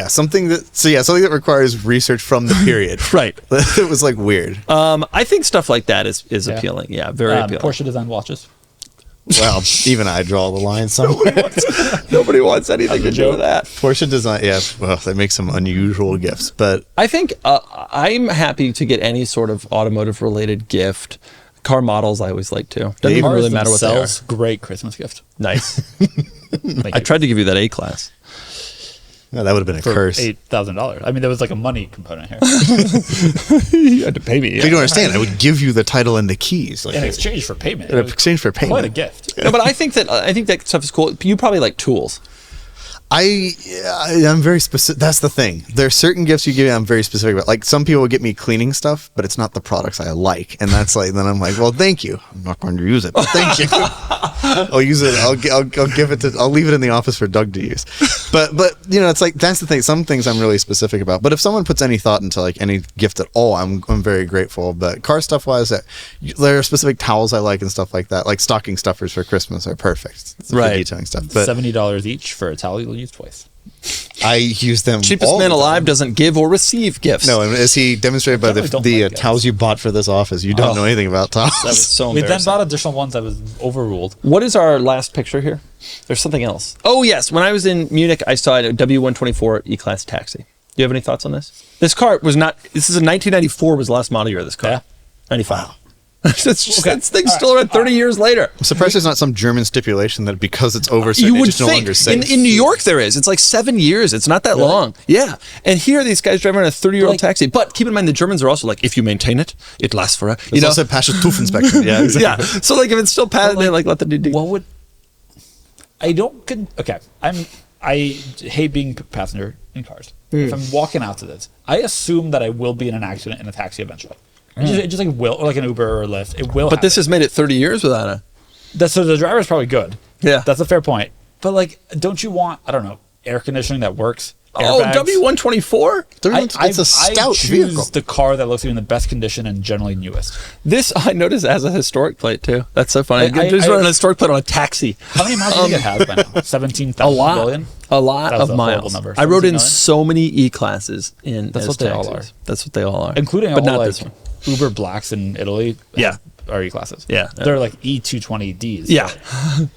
something that requires research from the period. Right. It was weird. I think stuff like that is appealing. Yeah, very appealing. Porsche designed watches. Well, even I draw the line somewhere. Nobody wants anything to do with that. Porsche design, they make some unusual gifts, but I think I'm happy to get any sort of automotive related gift. Car models, I always like to. Doesn't even really matter what they are. Great Christmas gift. Nice. I tried to give you that A-Class. No, that would have been a curse. $8,000. I mean, there was a money component here. You had to pay me. You don't understand. I would give you the title and the keys. In exchange for payment. In exchange for payment. Quite a gift. No, but I think that stuff is cool. You probably like tools. I'm very specific. That's the thing. There are certain gifts you give me I'm very specific about. Like some people will get me cleaning stuff, but it's not the products I like, and that's then I'm like, well, thank you. I'm not going to use it, but thank you. I'll use it. I'll give it to. I'll leave it in the office for Doug to use. But it's that's the thing. Some things I'm really specific about. But if someone puts any thought into any gift at all, I'm very grateful. But car stuff wise, there are specific towels I like and stuff like that. Like stocking stuffers for Christmas are perfect. It's right. detailing stuff. But $70 each for a towel you'll use twice. I use them. Cheapest all man the time. alive doesn't give or receive gifts. No, and as he demonstrated by the towels you bought for this office, you don't know anything about towels. That was so We then embarrassing. bought additional ones that was overruled. What is our last picture here? There's something else. Oh, yes. When I was in Munich, I saw a W124 E-Class taxi. Do you have any thoughts on this? This car was not... This is a 1994 was the last model year of this car. Yeah. 95. Wow. This thing's All still around 30 years later. I'm surprised there's not some German stipulation that because it's over, certain You would it's no think. longer safe. In New York there is. It's like 7 years. It's not that long. Yeah. And here these guys driving around a 30-year-old taxi. But keep in mind the Germans are also like, if you maintain it, it lasts forever. It's also passes TÜV inspection. Yeah, exactly. Yeah. So like if it's still passed, they like let the dude do. What would... I don't... Okay. I hate being passenger in cars. If I'm walking out to this, I assume that I will be in an accident in a taxi eventually. It just like will, or like an Uber or a Lyft. It will. But this has made it 30 years without a... So the driver's probably good. Yeah. That's a fair point. But like, don't you want, I don't know, air conditioning that works? Oh, Airbags? W124? It's a stout I choose vehicle. the car that looks to be in the best condition and generally newest. This, I noticed, has a historic plate, too. That's so funny. I Just running a historic plate on a taxi. How many miles do you think it has by now? 17,000 billion? A lot That was of a horrible miles. number. I rode in 17 million? so many E-classes in That's as what they all taxis. are. That's what they all are. Including but all not like this one. Uber Blacks in Italy. Yeah. Are E-classes. Yeah. They're like E220Ds. Yeah. And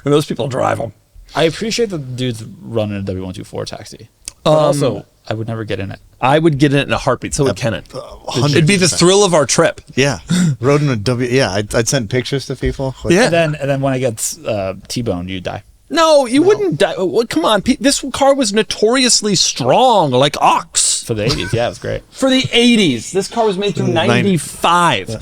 those people drive them. I appreciate that the dude's running a W124 taxi. But also, I would never get in it. I would get in it in a heartbeat. So would Kennan. 100%. It'd be the thrill of our trip. Yeah, rode in a W. Yeah, I'd send pictures to people. Yeah. And then when I get T-boned, you die. No, you wouldn't die. Well, come on. This car was notoriously strong, like ox. For the 80s, yeah, it was great. For the 80s. This car was made through 95. Yeah.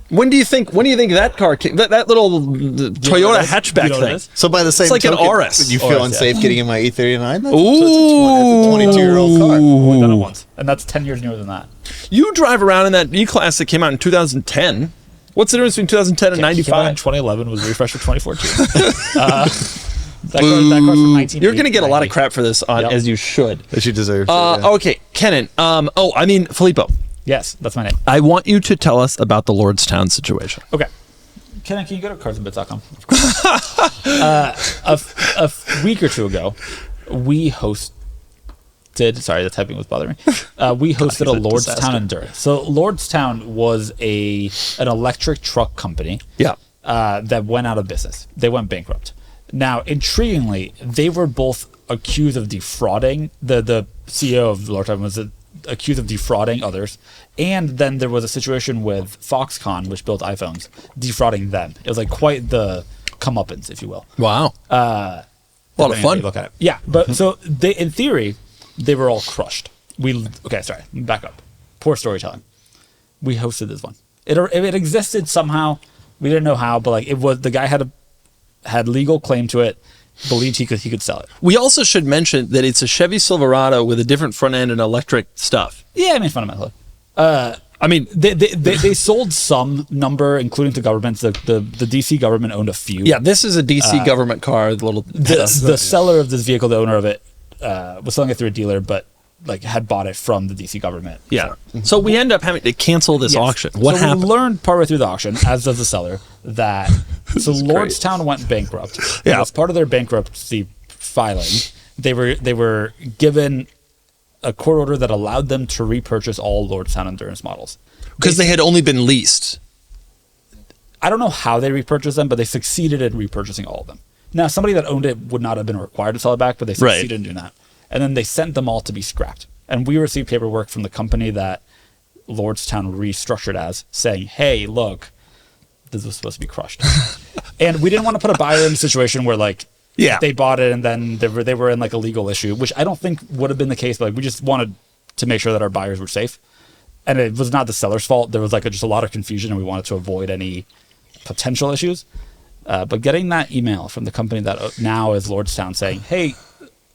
When do you think that car came? That little Toyota hatchback thing. So by the same It's like token, an RS. you feel RS, unsafe getting in my E39? That's, Ooh. that's a 22-year-old car. We've done it once. And that's 10 years newer than that. You drive around in that E-Class that came out in 2010. What's the difference between 2010 and Came out in 95? 2011 was refreshed for 2014. That car's from 1980. You're going to get a lot of crap for this, as you should. That she deserves. Okay, Kennan. Filippo. Yes, that's my name. I want you to tell us about the Lordstown situation. Okay. Kennan, can you go to carsandbits.com? A week or two ago, we hosted... Sorry, the typing was bothering me. We hosted a Lordstown Endurance. So Lordstown was an electric truck company that went out of business. They went bankrupt. Now, intriguingly, they were both accused of defrauding. The CEO of Lordstown was accused of defrauding others. And then there was a situation with Foxconn, which built iPhones, defrauding them. It was like quite the comeuppance, if you will. Wow. A lot of fun. Look at it. Yeah, but so they, in theory, they were all crushed. Back up. Poor storytelling. We hosted this one. It existed somehow. We didn't know how, but like it was, the guy had legal claim to it. Believed he could sell it. We also should mention that it's a Chevy Silverado with a different front end and electric stuff. Yeah, I mean fundamentally. They sold some number, including to governments. The DC government owned a few. Yeah, this is a DC government car. The seller of this vehicle, the owner of it, was selling it through a dealer, but like had bought it from the DC government. Yeah. So we end up having to cancel this auction. What happened? We learned partway through the auction, as does the seller, that Lordstown went bankrupt. Yeah. As part of their bankruptcy filing, they were given a court order that allowed them to repurchase all Lordstown Endurance models. Because they had only been leased. I don't know how they repurchased them, but they succeeded in repurchasing all of them. Now, somebody that owned it would not have been required to sell it back, but they succeeded in doing that. And then they sent them all to be scrapped. And we received paperwork from the company that Lordstown restructured as, saying, hey, look, this was supposed to be crushed. And we didn't want to put a buyer in a situation where, like, they bought it and then they were in, like, a legal issue, which I don't think would have been the case, but like, we just wanted to make sure that our buyers were safe. And it was not the seller's fault. There was, like, just a lot of confusion, and we wanted to avoid any potential issues. But getting that email from the company that now is Lordstown saying, hey,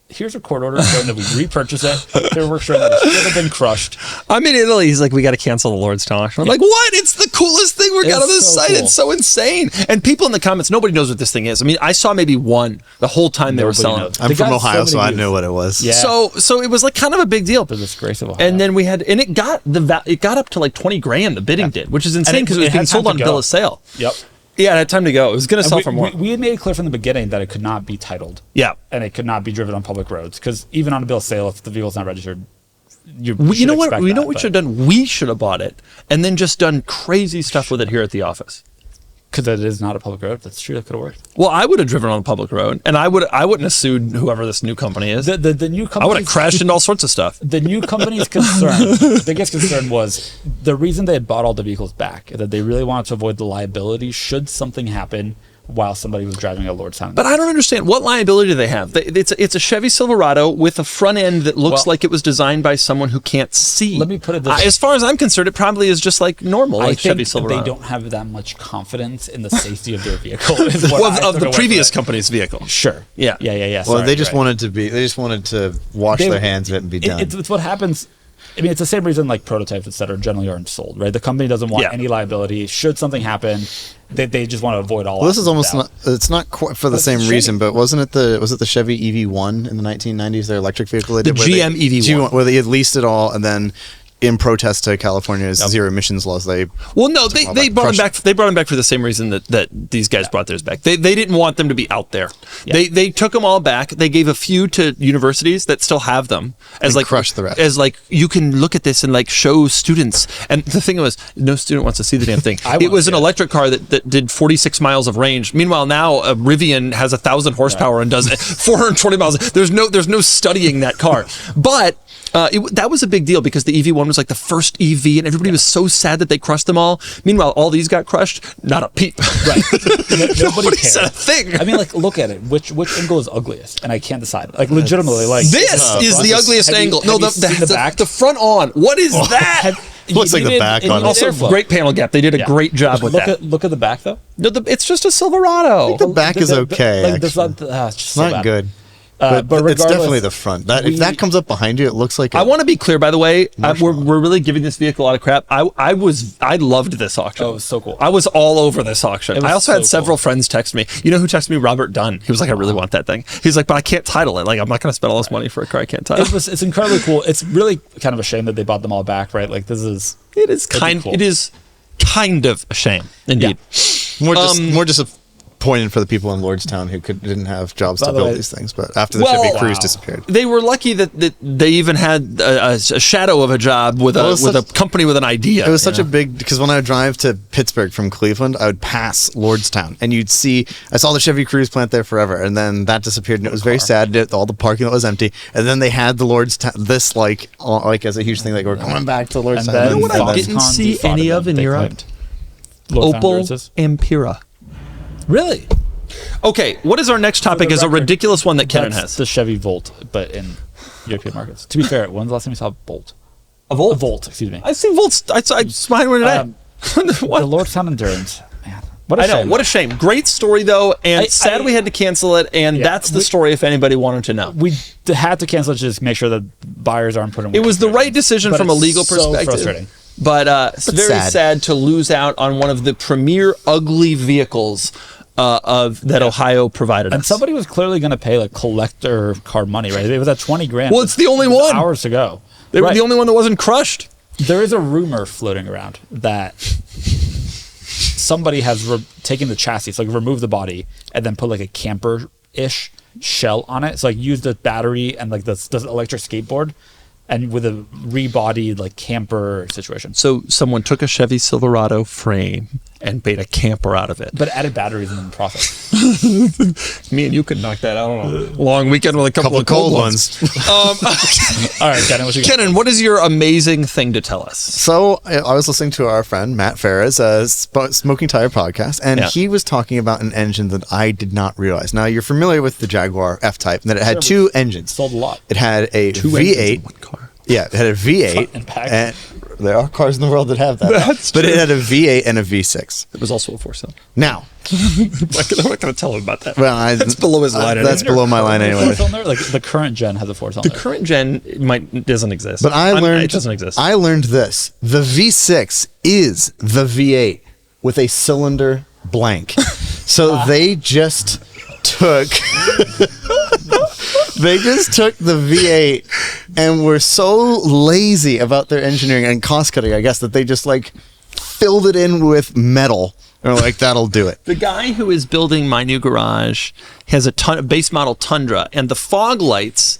here's a court order showing that we repurchase it. Paperwork showing that it should have been crushed. I'm in Italy. He's like, we got to cancel the Lordstown auction. I'm like, what? It's the coolest thing we got on this site. Cool. It's so insane. And people in the comments, nobody knows what this thing is. I mean, I saw maybe one the whole time they were selling it. I'm from Ohio, so I knew what it was. Yeah. So it was like kind of a big deal. The disgrace of Ohio. And then it got up to like 20 grand. The bidding did, which is insane because it was being sold on bill of sale. Yep. Yeah, it had time to go. It was going to sell for more. We had made it clear from the beginning that it could not be titled. Yeah. And it could not be driven on public roads. Because even on a bill of sale, if the vehicle's not registered, you know what we should have done? We should have bought it and then just done crazy stuff with it here at the office. Because it is not a public road. That's true. That could have worked. Well, I would have driven on a public road, and I wouldn't have sued whoever this new company is. The new company. I would have crashed into all sorts of stuff. The new company's concern, biggest concern was the reason they had bought all the vehicles back, that they really wanted to avoid the liability should something happen while somebody was driving a Lordstown. But I don't understand. What liability do they have? It's a Chevy Silverado with a front end that looks like it was designed by someone who can't see. Let me put it this way. As far as I'm concerned, it probably is just like normal, like Chevy Silverado. They don't have that much confidence in the safety of their vehicle. Of the previous company's vehicle. Sure. Yeah. Well, they just wanted to wash their hands of it and be done. It's what happens. I mean, it's the same reason like prototypes, et cetera, generally aren't sold, right? The company doesn't want any liability. Should something happen, they just want to avoid all. Well, this is almost not. It's not quite for the same reason, but was it the Chevy EV1 in the 1990s? Their electric vehicle. The GM EV1, where they had leased it all, and then in protest to California's zero emissions laws, they brought them back. They brought them back for the same reason that these guys brought theirs back. They didn't want them to be out there. Yeah. They took them all back. They gave a few to universities that still have them as like crushed the rest. As like you can look at this and like show students. And the thing was, no student wants to see the damn thing. It was an electric car that did 46 miles of range. Meanwhile, now a Rivian has 1,000 horsepower and does 420 miles. There's no studying that car, but. That was a big deal because the EV1 was like the first EV, and everybody was so sad that they crushed them all. Meanwhile, all these got crushed. Not a peep. Right. Nobody said a thing. I mean, like, look at it. Which angle is ugliest? And I can't decide. Like, legitimately, like this is the ugliest angle. No, the back, the front on. What is that? Looks like the back on. Also, great panel gap. They did a great job with that. Look at the back though. No, it's just a Silverado. I think the back is okay. It's not good. But it's definitely the front. If that comes up behind you, it looks like. I want to be clear, by the way. We're really giving this vehicle a lot of crap. I loved this auction. Oh, it was so cool. I was all over this auction. I also had several friends text me. You know who texted me? Robert Dunn. He was like, "I really want that thing." He's like, "But I can't title it. Like, I'm not going to spend all this money for a car I can't title." It's incredibly cool. It's really kind of a shame that they bought them all back, right? Like, this is. It is kind of a shame, indeed. Yeah. More disappointing for the people in Lordstown who didn't have jobs to build these things. But after the Chevy Cruze disappeared, they were lucky that they even had a shadow of a job with a company with an idea. It was such a big, because when I would drive to Pittsburgh from Cleveland, I would pass Lordstown, and I saw the Chevy Cruze plant there forever, and then that disappeared, and it was very sad. All the parking lot was empty, and then they had the Lordstown, this like as a huge thing, like we're coming back to Lordstown. And you know what I didn't see any of in Europe? Opel Ampera. Really? Okay, what is our next topic? Is a ridiculous one that Kennan has. The Chevy Volt, but in European markets. To be fair, when's the last time you saw a Volt? A Volt? A Volt, excuse me. I've seen Volts. I behind one today. The Lordstown Endurance. Man, what a shame. What a shame. Great story, though, and sad we had to cancel it, and that's the story if anybody wanted to know. We had to cancel it to just make sure that buyers aren't putting. It was the right decision from a legal perspective. Frustrating. But it's very sad to lose out on one of the premier ugly vehicles that Ohio provided us. And somebody was clearly going to pay like collector car money, right? It was at $20,000. Well, it's the only one. Hours to go. They were the only one that wasn't crushed. There is a rumor floating around that somebody has taken the chassis, so like removed the body, and then put like a camper-ish shell on it. So like used the battery and like the electric skateboard, and with a rebodied like camper situation. So someone took a Chevy Silverado frame and made a camper out of it, but added batteries in the process. Me and you could knock that out on a long weekend with a couple of cold ones. All right, Kennan, what you got? Kennan, what is your amazing thing to tell us? So I was listening to our friend Matt Farah's Smoking Tire podcast, and he was talking about an engine that I did not realize. Now, you're familiar with the Jaguar F-Type, and that it had two engines. Sold a lot. It had a V8. Yeah, it had a V8. And there are cars in the world that have that. That's but true. it had a V8 and a V6. It was also a 4-cylinder. Now, I'm not going to tell him about that. Well, that's below his line. That's below my line anyway. Like the current gen has a 4-cylinder. The current gen doesn't exist. But it doesn't exist. I learned this. The V6 is the V8 with a cylinder blank. So they just took the V8 and were so lazy about their engineering and cost cutting, I guess, that they just like filled it in with metal They're like, that'll do it. The guy who is building my new garage has a base model Tundra, and the fog lights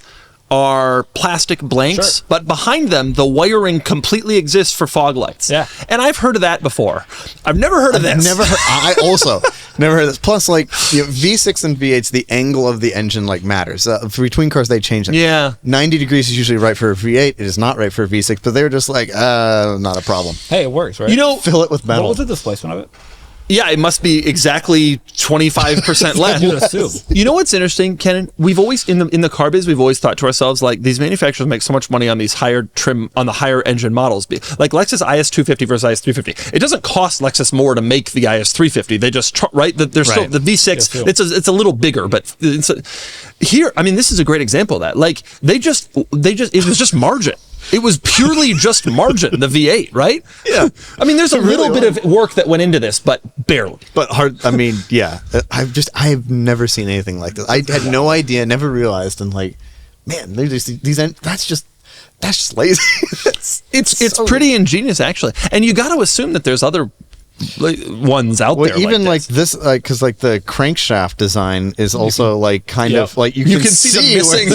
are plastic blanks, but behind them, the wiring completely exists for fog lights. Yeah. And I've heard of that before. I've never heard of this. I also never heard this. Plus, like, V6 and V8s, the angle of the engine, like, matters. Between cars, they change it. Yeah. 90 degrees is usually right for a V8. It is not right for a V6, but they were just like, not a problem. Hey, it works, right? You know, Fill it with metal. What was the displacement of it? yeah, it must be exactly 25% less. You would assume. You know what's interesting, Kennan? We've always in the car biz, we've always thought to ourselves, like, these manufacturers make so much money on these higher trim, on the higher engine models. Like Lexus IS250 versus IS350. It doesn't cost Lexus more to make the IS350. They just right. They're still the V6. It's a little bigger, but here, I mean, this is a great example of that. Like they just it was just margin. It was purely just margin, the V8, right? Yeah. I mean, there's a little bit of work that went into this, but barely. But hard. I mean, yeah. I've never seen anything like this. I had no idea, never realized, and like, man, they're just these. That's just lazy. It's pretty ingenious, actually, and you got to assume that there's other ones out there. Even like this. because like the crankshaft design is also like kind of like you can see the missing.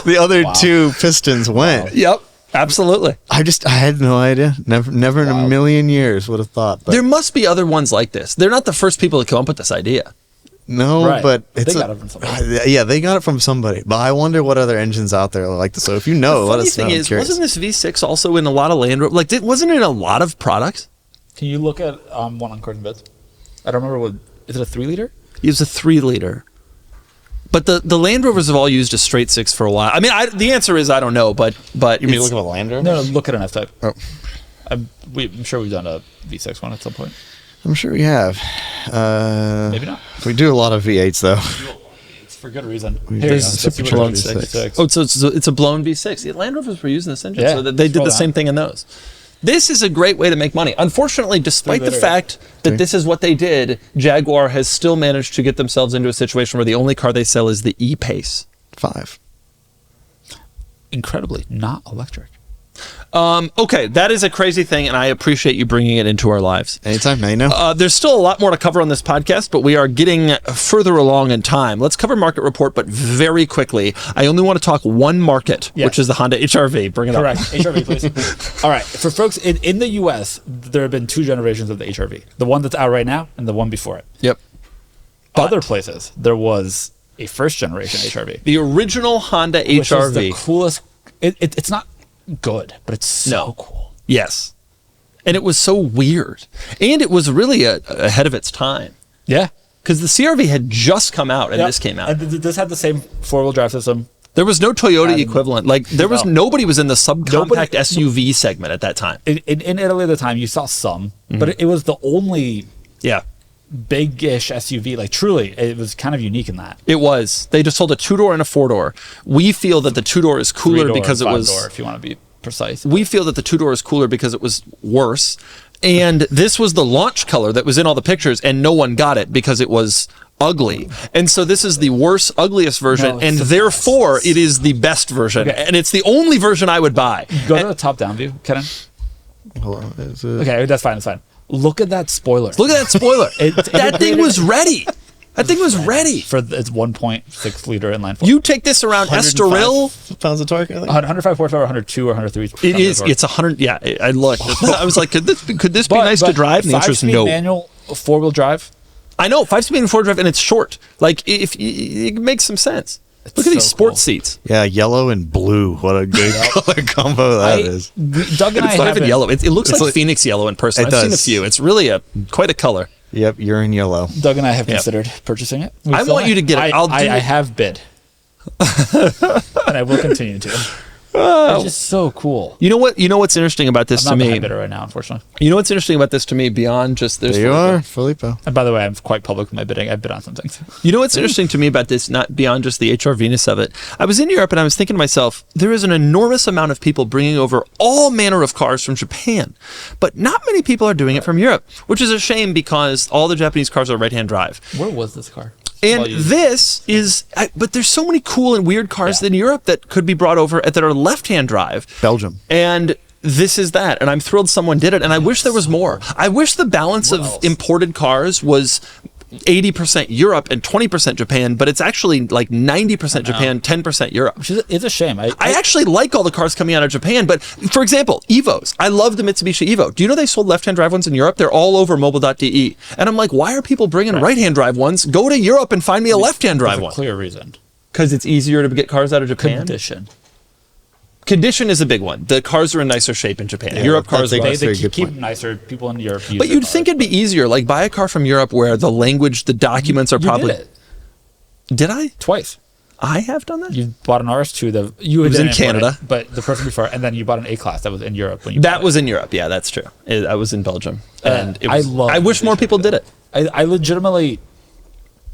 The other two pistons went. Yep, absolutely. I had no idea. Never in a million years would have thought. But there must be other ones like this. They're not the first people to come up with this idea. No, but they got it from somebody. Yeah, they got it from somebody. But I wonder what other engines out there are like this. So if you know, let us know. The funny thing is, wasn't this V6 also in a lot of Land Rover? Like, wasn't it in a lot of products? Can you look at one on Cars and Bits? I don't remember what. Is it a 3-liter? It was a 3-liter. But the Land Rovers have all used a straight 6 for a while. I mean, the answer is I don't know, but you mean look at a Land Rover? No, look at an F-Type. Oh. I'm sure we've done a V6 one at some point. I'm sure we have. Maybe not. We do a lot of V8s though. It's for good reason. There's a blown V6. Oh, so it's a blown V6. The Land Rovers were using this engine, so they did the same thing in those. This is a great way to make money. Unfortunately, despite the fact that this is what they did, Jaguar has still managed to get themselves into a situation where the only car they sell is the E-Pace. 5. Incredibly not electric. Okay, that is a crazy thing, and I appreciate you bringing it into our lives. Anytime, now you know. There's still a lot more to cover on this podcast, but we are getting further along in time. Let's cover market report, but very quickly. I only want to talk one market, which is the Honda HR-V. Bring it up. Correct. HR-V, please. All right. For folks in the U.S., there have been 2 generations of the HR-V. The one that's out right now and the one before it. Yep. Other places, there was a first-generation HR-V. The original Honda HR-V. Which is the coolest. It's not good, but it's so cool. Yes. And it was so weird. And it was really ahead of its time. Yeah. Because the CR-V had just come out and this came out. And this had the same 4-wheel drive system. There was no Toyota equivalent. Like nobody was in the subcompact SUV segment at that time. In Italy at the time, you saw some, but it was the only big-ish SUV. Like truly, it was kind of unique in that. It was. They just sold a 2-door and a 4-door. We feel that the 2-door is cooler because it was. 5-door, if you want to be precise. We feel that the 2-door is cooler because it was worse. And this was the launch color that was in all the pictures, and no one got it because it was ugly. And so this is the worst, ugliest version, and therefore it is the best version. Okay. And it's the only version I would buy. Go to the top-down view, Kennan. Hold on. Okay, that's fine. That's fine. Look at that spoiler. Look at that spoiler. That thing was ready. That thing was ready. For its 1.6 liter inline 4. You take this around Estoril. Pounds of torque, I think. 105 horsepower, 102 or 103. It is. It's 100. Yeah, I looked. I was like, could this be nice to drive? And the answer is no. Manual 4-wheel drive. I know, 5-speed and 4-wheel drive, and it's short. Like, it makes some sense. Look at these sports seats. Yeah, yellow and blue. What a good color combo that is. Doug and it's not even yellow. It looks like Phoenix yellow in person. I've seen a few. It's really quite a color. Yep, you're in yellow. Doug and I have considered purchasing it. I want you to get it. I have bid. And I will continue to. It's just so cool. You know what? You know what's interesting about this to me? I'm not bidder right now, unfortunately. You know what's interesting about this to me beyond just this? There you are, Filippo. And by the way, I'm quite public with my bidding. I bid on some things. You know what's interesting to me about this, not beyond just the HR-V-ness of it? I was in Europe and I was thinking to myself, there is an enormous amount of people bringing over all manner of cars from Japan, but not many people are doing it from Europe, which is a shame because all the Japanese cars are right-hand drive. Where was this car? And this is, but there's so many cool and weird cars in Europe that could be brought over that are left-hand drive. Belgium. And this is that, and I'm thrilled someone did it, and I wish there was more. I wish the balance of imported cars was 80% Europe and 20% Japan, but it's actually like 90% Japan, 10% Europe. Which is a shame. I actually like all the cars coming out of Japan, but for example, Evos. I love the Mitsubishi Evo. Do you know they sold left-hand drive ones in Europe? They're all over mobile.de. And I'm like, why are people bringing right-hand drive ones? Go to Europe and find me a left-hand drive one. Clear reason. Because it's easier to get cars out of Japan? Condition is a big one. The cars are in nicer shape in Japan. Europe cars are they keep them nicer. People in Europe use But you'd think it'd be easier. Like buy a car from Europe where the language, the documents are probably... Did it. Did I? Twice. I have done that? You bought an RS2. It was in Canada. But the person before, and then you bought an A-Class that was in Europe. That was in Europe. Yeah, that's true. I was in Belgium. And I wish more people did it. I legitimately...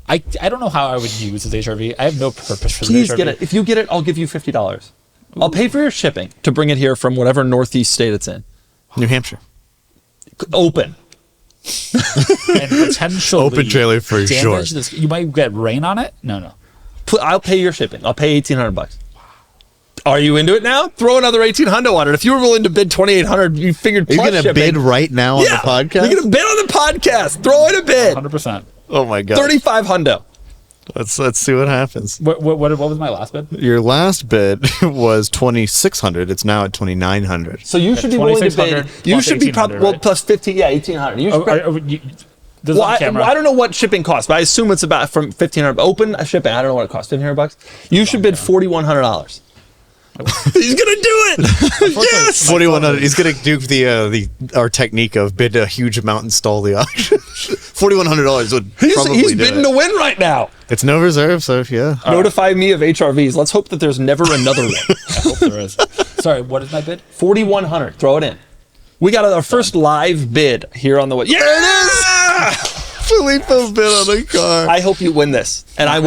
I don't know how I would use this HRV. I have no purpose for this HRV. Please get it. If you get it, I'll give you $50. I'll pay for your shipping to bring it here from whatever northeast state it's in. New Hampshire. Open. And potentially open trailer for sure. You might get rain on it. No. I'll pay your shipping. I'll pay $1,800. Are you into it now? Throw another $1,800 on it. If you were willing to bid $2,800, you figured plus You're going to bid right now on the podcast? You're going to bid on the podcast. Throw in a bid. 100%. Oh my god. $3,500. Let's see what happens. What was my last bid? Your last bid was $2,600. It's now at $2,900. So you should be willing to bid. You should be probably plus 15. Yeah, $1,800. You should. I don't know what shipping costs, but I assume it's about from $1,500. Open shipping. I don't know what it costs. $1,500. You should bid $4,100. He's gonna do it. Yes. 4,100. He's gonna do our technique of bid a huge amount and stall the auction. $4,100 would probably he's bidding to win right now. It's no reserve, so yeah. Notify me of HRVs. Let's hope that there's never another one. I hope there is. Sorry, what is my bid? $4,100. Throw it in. We got our first live bid here on the way. Yeah, it is. Filippo's bid on the car. I hope you win this, and I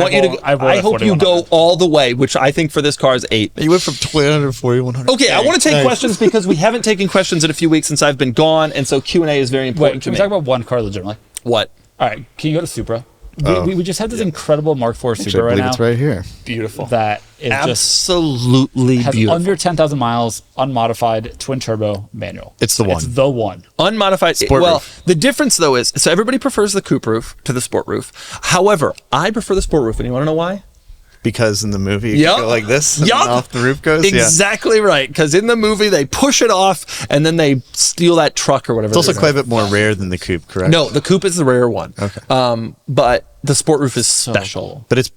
hope you go all the way, which I think for this car is 8. You went from $2,800 to $4,100. Okay, I want to take questions because we haven't taken questions in a few weeks since I've been gone, and so Q&A is very important to me. Can we talk about one car legitimately? What? All right, can you go to Supra? We just have this incredible Mark IV Supra right now. It's right here. Beautiful. That is absolutely has beautiful. Under 10,000 miles, unmodified, twin turbo manual. It's the one. It's the one. Unmodified. Sport roof. The difference though is, so everybody prefers the coupe roof to the sport roof. However, I prefer the sport roof, and you want to know why? Because in the movie, you go like this, and off the roof goes. Exactly right. Because in the movie, they push it off, and then they steal that truck or whatever. It's also quite a bit more rare than the coupe, correct? No, the coupe is the rare one. Okay. But the sport roof is special. Cool. But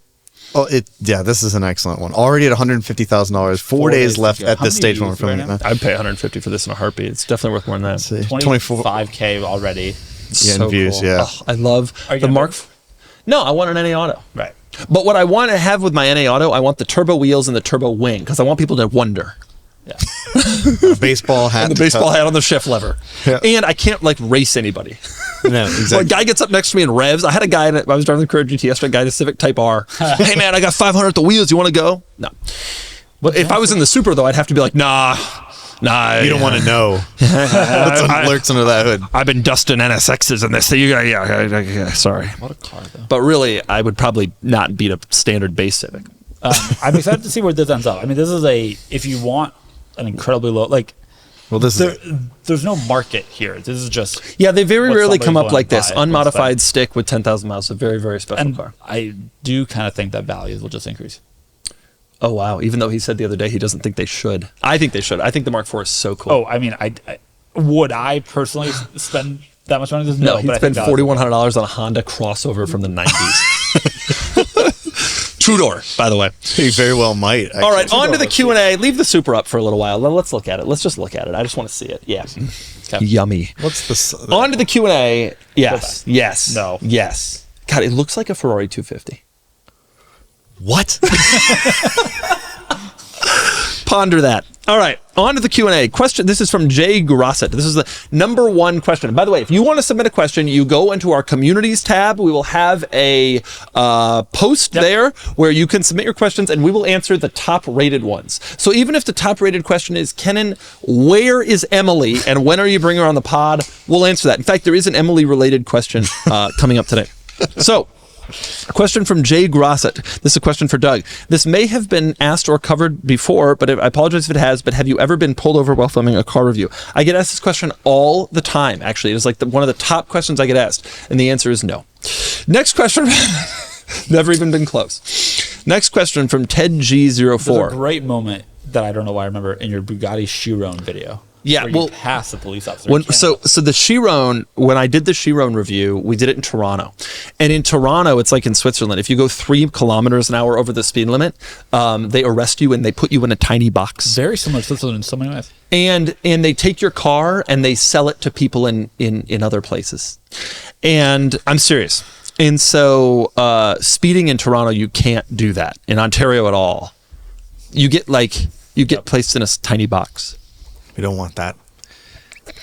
this is an excellent one. Already at $150,000. 4 days left at this stage when we're filming it. I'd pay $150 for this in a heartbeat. It's definitely worth more than that. 25K already. In views, cool. yeah. Oh, I love the Mark. No, I want an NA Auto. Right. But what I want to have with my NA Auto, I want the turbo wheels and the turbo wing because I want people to wonder. Yeah. Baseball hat. And the baseball hat on the shift lever. Yeah. And I can't race anybody. No, exactly. So a guy gets up next to me and revs. I had a guy, I was driving the Courier GT yesterday, a guy in a Civic Type R. Hey man, I got 500 at the wheels. You want to go? No. But if I was in the Supra though, I'd have to be like, nah. You don't want to know. What's lurks under that hood? I've been dusting NSXs in this. So sorry. What a car though. But really, I would probably not beat a standard base Civic. I'm excited to see where this ends up. I mean, this is if you want an incredibly low, there's no market here. This is just they very rarely come up like this. Unmodified stick with 10,000 miles. A very, very special car. I do kind of think that values will just increase. Oh wow! Even though he said the other day he doesn't think they should. I think they should. I think the Mark IV is so cool. Oh, I mean, would I personally spend that much money? No, he'd spend $4,100 on a Honda crossover from the 90s. Two-door, by the way. He very well might. Actually. All right, on to the Q&A. Leave the Supra up for a little while. Let's look at it. Let's just look at it. I just want to see it. Yeah. Okay. Yummy. What's this? On to the Q&A. Yes. Yes. No. Yes. God, it looks like a Ferrari 250. What? Ponder that. All right, on to the Q&A. Question, this is from Jay Grosset. This is the number one question. By the way, if you want to submit a question, you go into our communities tab. We will have a post there where you can submit your questions and we will answer the top rated ones. So even if the top rated question is, Kennan, where is Emily and when are you bringing her on the pod? We'll answer that. In fact, there is an Emily related question coming up today. So Question from Jay Grossett. This is a question for Doug. This may have been asked or covered before, but I apologize if it has, but have you ever been pulled over while filming a car review? I get asked this question all the time, actually. It is like one of the top questions I get asked, and the answer is no. Next question. Never even been close. Next question from Ted G04. There's a great moment that I don't know why I remember in your Bugatti Chiron video. Yeah, where you pass the police officer. So the Chiron, when I did the Chiron review, we did it in Toronto. And in Toronto, it's like in Switzerland. If you go 3 kilometers an hour over the speed limit, they arrest you and they put you in a tiny box. Very similar to Switzerland in so many ways. And they take your car and they sell it to people in other places. And I'm serious. And so speeding in Toronto, you can't do that. In Ontario at all. You get placed in a tiny box. We don't want that.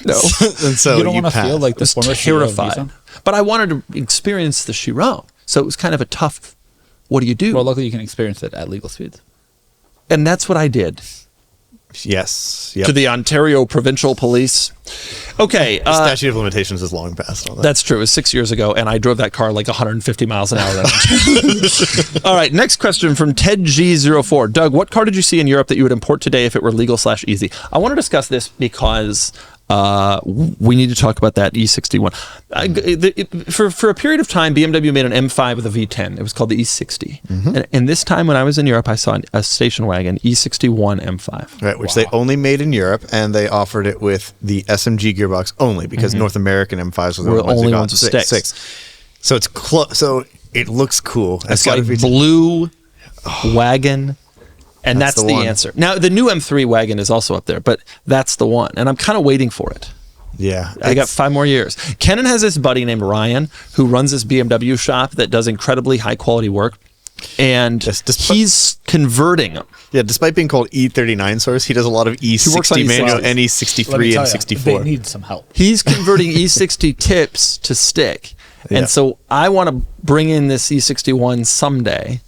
No. And so you don't want to feel like the former terrified. But I wanted to experience the Chiron. So it was kind of a tough, what do you do? Well, luckily you can experience it at legal speeds. And that's what I did. Yes. Yep. To the Ontario Provincial Police. Okay. The statute of limitations is long past on that. That's true. It was 6 years ago, and I drove that car like 150 miles an hour. All right. Next question from Ted G04. Doug, what car did you see in Europe that you would import today if it were legal/easy? I want to discuss this because we need to talk about that E61. For a period of time, BMW made an M5 with a V10. It was called the E60. Mm-hmm. And this time when I was in Europe, I saw a station wagon, E61 M5. Right, which they only made in Europe, and they offered it with the SMG gearbox only because North American M5s were the only ones with six. So it's so it looks cool. It's like blue wagon. And that's the answer. Now, the new M3 wagon is also up there, but that's the one. And I'm kind of waiting for it. Yeah. I got 5 more years. Kennan has this buddy named Ryan who runs this BMW shop that does incredibly high quality work. And he's converting them. Yeah, despite being called E39 source, he does a lot of E60 manual and E63 and 64. They need some help. He's converting E60 tips to stick. Yeah. And so I want to bring in this E61 someday.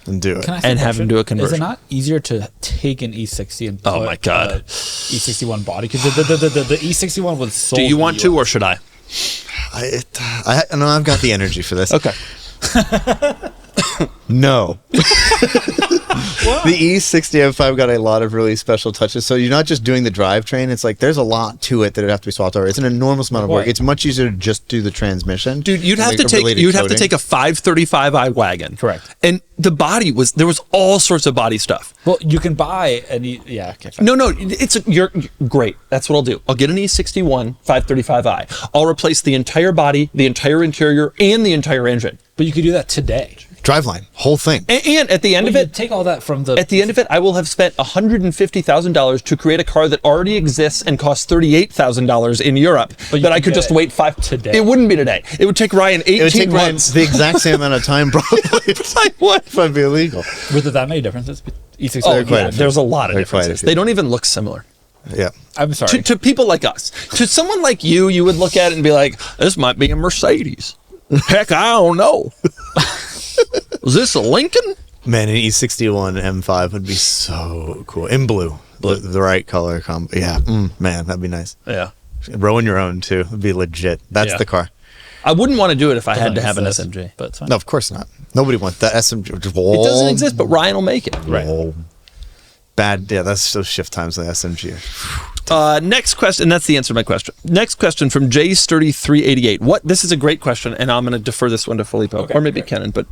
And do it. And have him do a conversion. Is it not easier to take an E60 and put my God. E61 body? Because the E61 was sold. Do you want to, or should I? No, I've got the energy for this. Okay. No. The E60 M5 got a lot of really special touches. So you're not just doing the drivetrain. It's like there's a lot to it that would have to be swapped over. It's an enormous amount of work. It's much easier to just do the transmission. Dude, you'd have to take a 535i wagon. Correct. And the body there was all sorts of body stuff. Well, you can buy an okay, fine. No, you're great. That's what I'll do. I'll get an E61 535i. I'll replace the entire body, the entire interior, and the entire engine. But you could do that today. Driveline, whole thing. And at the end of it, take all that from the. At the end of it, I will have spent $150,000 to create a car that already exists and costs $38,000 in Europe that I could just wait 5 today. It wouldn't be today. It would take Ryan 18 months. It would take Ryan the exact same amount of time, probably. If I'd be illegal. Were there that many differences? E60. Oh, yeah, there's a lot of differences. They don't even look similar. Yeah. I'm sorry. To people like us, to someone like you would look at it and be like, "This might be a Mercedes." Heck, I don't know. Was this a Lincoln? Man, an E61 M5 would be so cool. In blue. The right color combo. Yeah. Man, that'd be nice. Yeah. Rowing your own, too. It'd be legit. That's the car. I wouldn't want to do it if I had to have an SMG. But it's fine. No, of course not. Nobody wants that SMG. It doesn't exist, but Ryan will make it. Right. Bad. Yeah, that's those shift times on the SMG. Next question, and that's the answer to my question. Next question from J3388. This is a great question, and I'm going to defer this one to Filippo, or maybe Kennan, but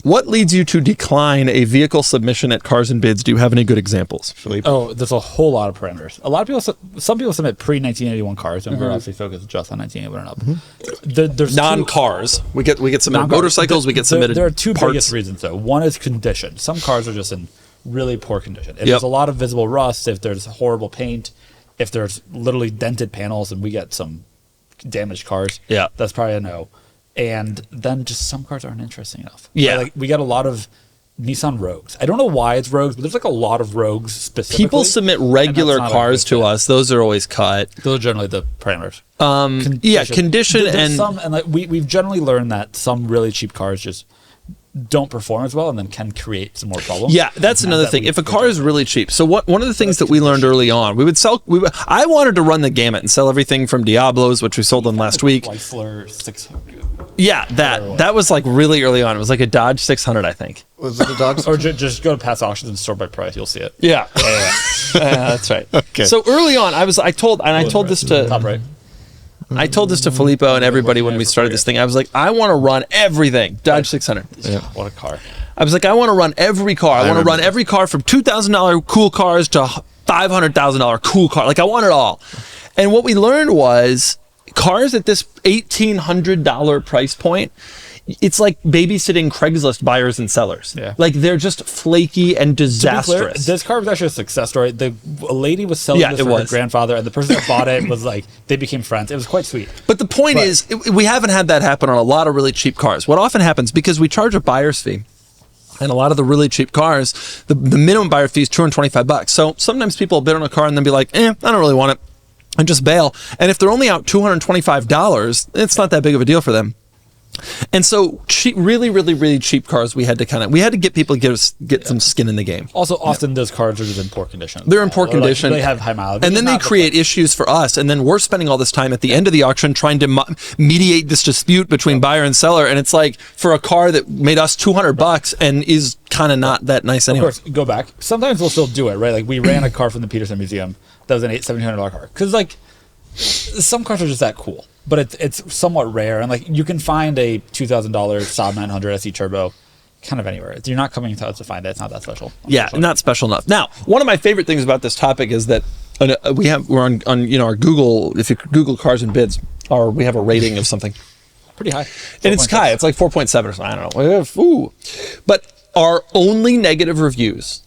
what leads you to decline a vehicle submission at Cars and Bids? Do you have any good examples, Filippo? Oh, there's a whole lot of parameters. A lot of people, some people submit pre-1981 cars, and we're obviously focused just on 1981 and up. There's non-cars. We get submitted motorcycles. We get submitted. There are two parts. biggest reasons, though. One is condition. Some cars are just in really poor condition. If there's a lot of visible rust, if there's horrible paint, if there's literally dented panels, and we get some damaged cars, that's probably a no. And then just some cars aren't interesting enough. Yeah. Like we got a lot of Nissan Rogues. I don't know why it's Rogues, but there's like a lot of Rogues specifically. People submit regular cars to us. Those are always cut. Those are generally the parameters. Condition there's and some, and like we've generally learned that some really cheap cars just don't perform as well and then can create some more problems. Yeah, that's another thing. If a car is really cheap, so one of the things that we learned early on, I wanted to run the gamut and sell everything from Diablos, which we sold them last week. Chrysler 600. Yeah, that was like really early on. It was like a Dodge 600, I think. Was it a Dodge? Or just go to past auctions and sort by price. You'll see it. Yeah, that's right. Okay. So early on, I told this to top right. I told this to Filippo and everybody when we started this thing. I was like, I want to run everything. Dodge 600. Yeah. What a car. I was like, I want to run every car. I want to run every car from $2,000 cool cars to $500,000 cool car. Like, I want it all. And what we learned was cars at this $1,800 price point, it's like babysitting Craigslist buyers and sellers. Yeah. Like, they're just flaky and disastrous. To be clear, this car was actually a success story. A lady was selling this for her grandfather, and the person that bought it was like, they became friends. It was quite sweet. But the point is, we haven't had that happen on a lot of really cheap cars. What often happens, because we charge a buyer's fee, and a lot of the really cheap cars, the minimum buyer fee is $225. So sometimes people bid on a car and then be like, I don't really want it, and just bail. And if they're only out $225, it's not that big of a deal for them. And so cheap, really, really, really cheap cars, we had to get people to get some skin in the game. Also, often those cars are just in poor condition. They're in poor condition. They have high mileage. And then they create issues for us. And then we're spending all this time at the end of the auction trying to mediate this dispute between buyer and seller. And it's like, for a car that made us $200 and is kind of not that nice anyway. Of course, go back. Sometimes we'll still do it, right? Like, we ran a car from the Peterson Museum that was an $1,700 car. Because, like, some cars are just that cool. But it's somewhat rare, and like you can find a $2,000 Saab 900 SE Turbo kind of anywhere. You're not coming to us to find it. It's not that special. Yeah, not special enough. Now, one of my favorite things about this topic is that we're on our Google. If you Google cars and bids, or we have a rating of something pretty high, and it's high. It's like 4.7 or something. I don't know. Ooh. But our only negative reviews.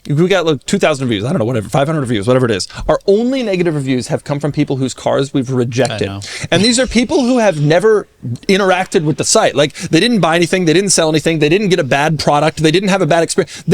We got like 2,000 reviews, I don't know, whatever, 500 reviews, whatever it is. Our only negative reviews have come from people whose cars we've rejected. And these are people who have never interacted with the site. Like, they didn't buy anything, they didn't sell anything, they didn't get a bad product, they didn't have a bad experience.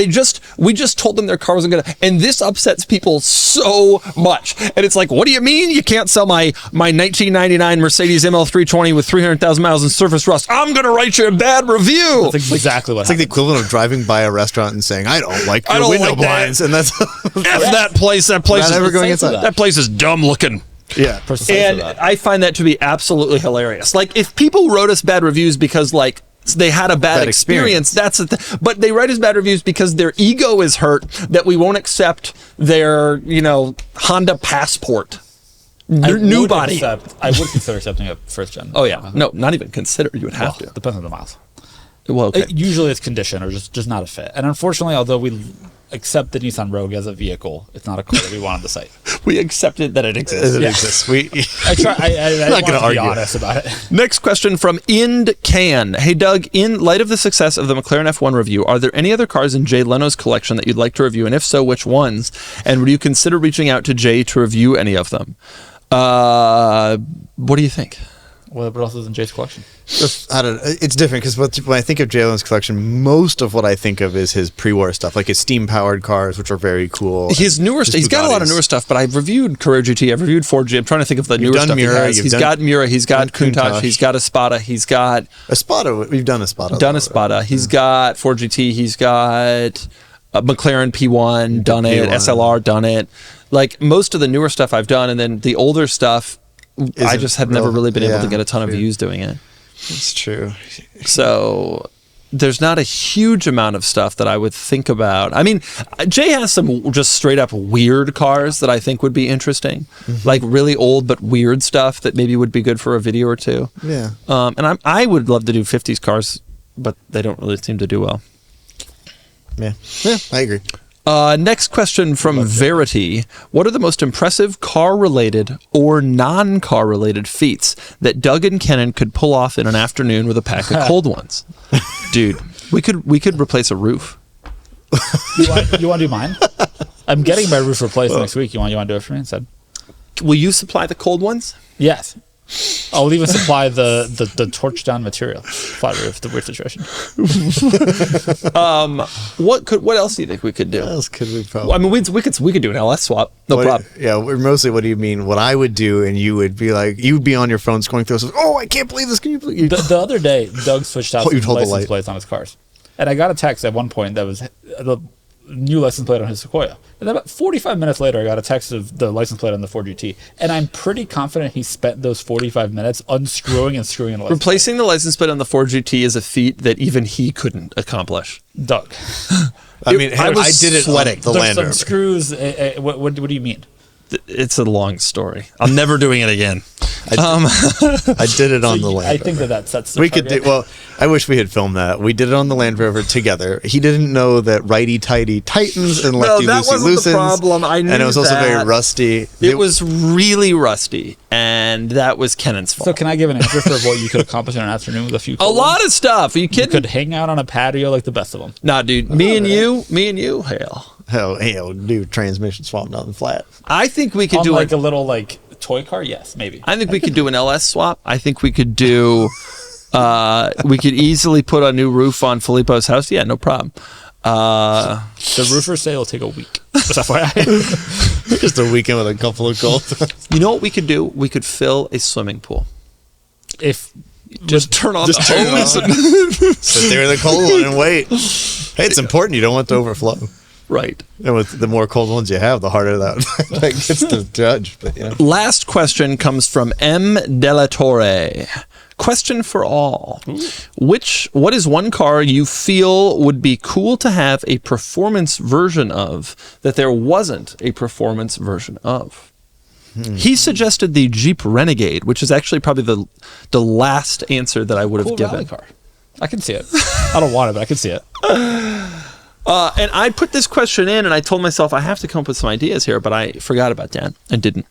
We just told them their car wasn't gonna, and this upsets people so much. And it's like, what do you mean you can't sell my 1999 Mercedes ML320 with 300,000 miles and surface rust? I'm gonna write you a bad review. That's exactly what it's like the equivalent of driving by a restaurant and saying, I don't like your window blinds, and that's that place is never going inside. That place is dumb looking. Yeah, and I find that to be absolutely hilarious. Like, if people wrote us bad reviews because like they had a bad experience, that's but they write us bad reviews because their ego is hurt that we won't accept their Honda Passport. New body. I would consider accepting a first gen. Oh yeah, no, not even consider. You would have to. Depends on the miles. Well, okay. Usually it's condition or just not a fit. And unfortunately, although we accept the Nissan Rogue as a vehicle, it's not a car that we want on the site. We accepted that it exists. It exists. I'm not going to argue. Be honest about it. Next question from Ind Can. Hey Doug, in light of the success of the McLaren F1 review, are there any other cars in Jay Leno's collection that you'd like to review, and if so, which ones? And would you consider reaching out to Jay to review any of them? What do you think? What else is in Jay's collection? It's different because when I think of Jay Leno's collection, most of what I think of is his pre-war stuff, like his steam-powered cars, which are very cool. His newer stuff. He's got a lot of newer stuff, but I've reviewed Carrera GT, I've reviewed Ford G. I'm trying to think of the newer stuff he has. He's got Miura, he's got Countach, he's got Espada, he's got... Espada, we've done Espada. He's got Ford GT, he's got McLaren P1, done it, SLR, done it. Like, most of the newer stuff I've done, and then the older stuff... I just have never really been able to get a ton of views doing it. It's true. So there's not a huge amount of stuff that I would think about. I mean, Jay has some just straight up weird cars that I think would be interesting, like really old but weird stuff that maybe would be good for a video or two. Yeah. And I would love to do 50s cars, but they don't really seem to do well. Yeah, I agree. Next question from Verity. What are the most impressive car-related or non-car-related feats that Doug and Kennan could pull off in an afternoon with a pack of cold ones? Dude, we could replace a roof. You want to do mine? I'm getting my roof replaced next week. You want to do it for me instead? Will you supply the cold ones? Yes. I'll even supply the torch down material. Flat roof, the weird situation. What else do you think we could do? What else could we probably? Well, I mean, we could do an LS swap. No problem. Yeah, mostly. What do you mean? What I would do, and you would be like, you would be on your phone scrolling through. Oh, I can't believe this. Can you believe? The other day, Doug switched out some license plates on his cars. And I got a text at one point that was the new license plate on his Sequoia. And then about 45 minutes later, I got a text of the license plate on the Ford GT. And I'm pretty confident he spent those 45 minutes unscrewing and screwing the license Replacing the license plate on the Ford GT is a feat that even he couldn't accomplish. Doug. I mean, I did it sweating. on the There's Land some Rover. screws. What do you mean? It's a long story. I'm never doing it again. I did it on the Land Rover. I think that sets the We could target. do, well, I wish we had filmed that. We did it on the Land Rover together. He didn't know that righty-tighty tightens and lefty-loosey that wasn't loosens. the problem. I knew and it was also very that. rusty. It was really rusty, and that was Kennan's fault. So can I give an answer for what you could accomplish in an afternoon with a few? A lot of stuff. Are you You kidding? could hang out on a patio like the best of them. Nah, dude. Me and you, hell. Hell, do transmission swap down the flat. I think we could On do like a little like toy car, yes, maybe. I think we could do an LS swap. I think we could do. We could easily put a new roof on Filippo's house. Yeah, no problem. The roofers say it'll take a week. Just FYI. Just a weekend with a couple of gold. You know what we could do? We could fill a swimming pool. If Just turn on Just the turn it hose. on. Sit there in the cold one and wait. Hey, it's important. You don't want it to overflow. Right. And with the more cold ones you have, the harder that gets to judge. But yeah. Last question comes from M. Della Torre. Question for all. What is one car you feel would be cool to have a performance version of that there wasn't a performance version of? He suggested the Jeep Renegade, which is actually probably the last answer that I would have cool given. rally car. I can see it. I don't want it, but I can see it. And I put this question in, and I told myself I have to come up with some ideas here, but I forgot about that and didn't.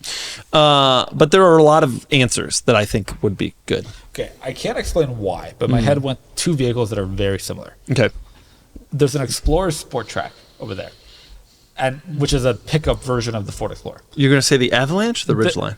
But there are a lot of answers that I think would be good. Okay, I can't explain why, but my head went two vehicles that are very similar. Okay. There's an Explorer Sport Track over there, and which is a pickup version of the Ford Explorer. You're going to say the Avalanche or the Ridgeline?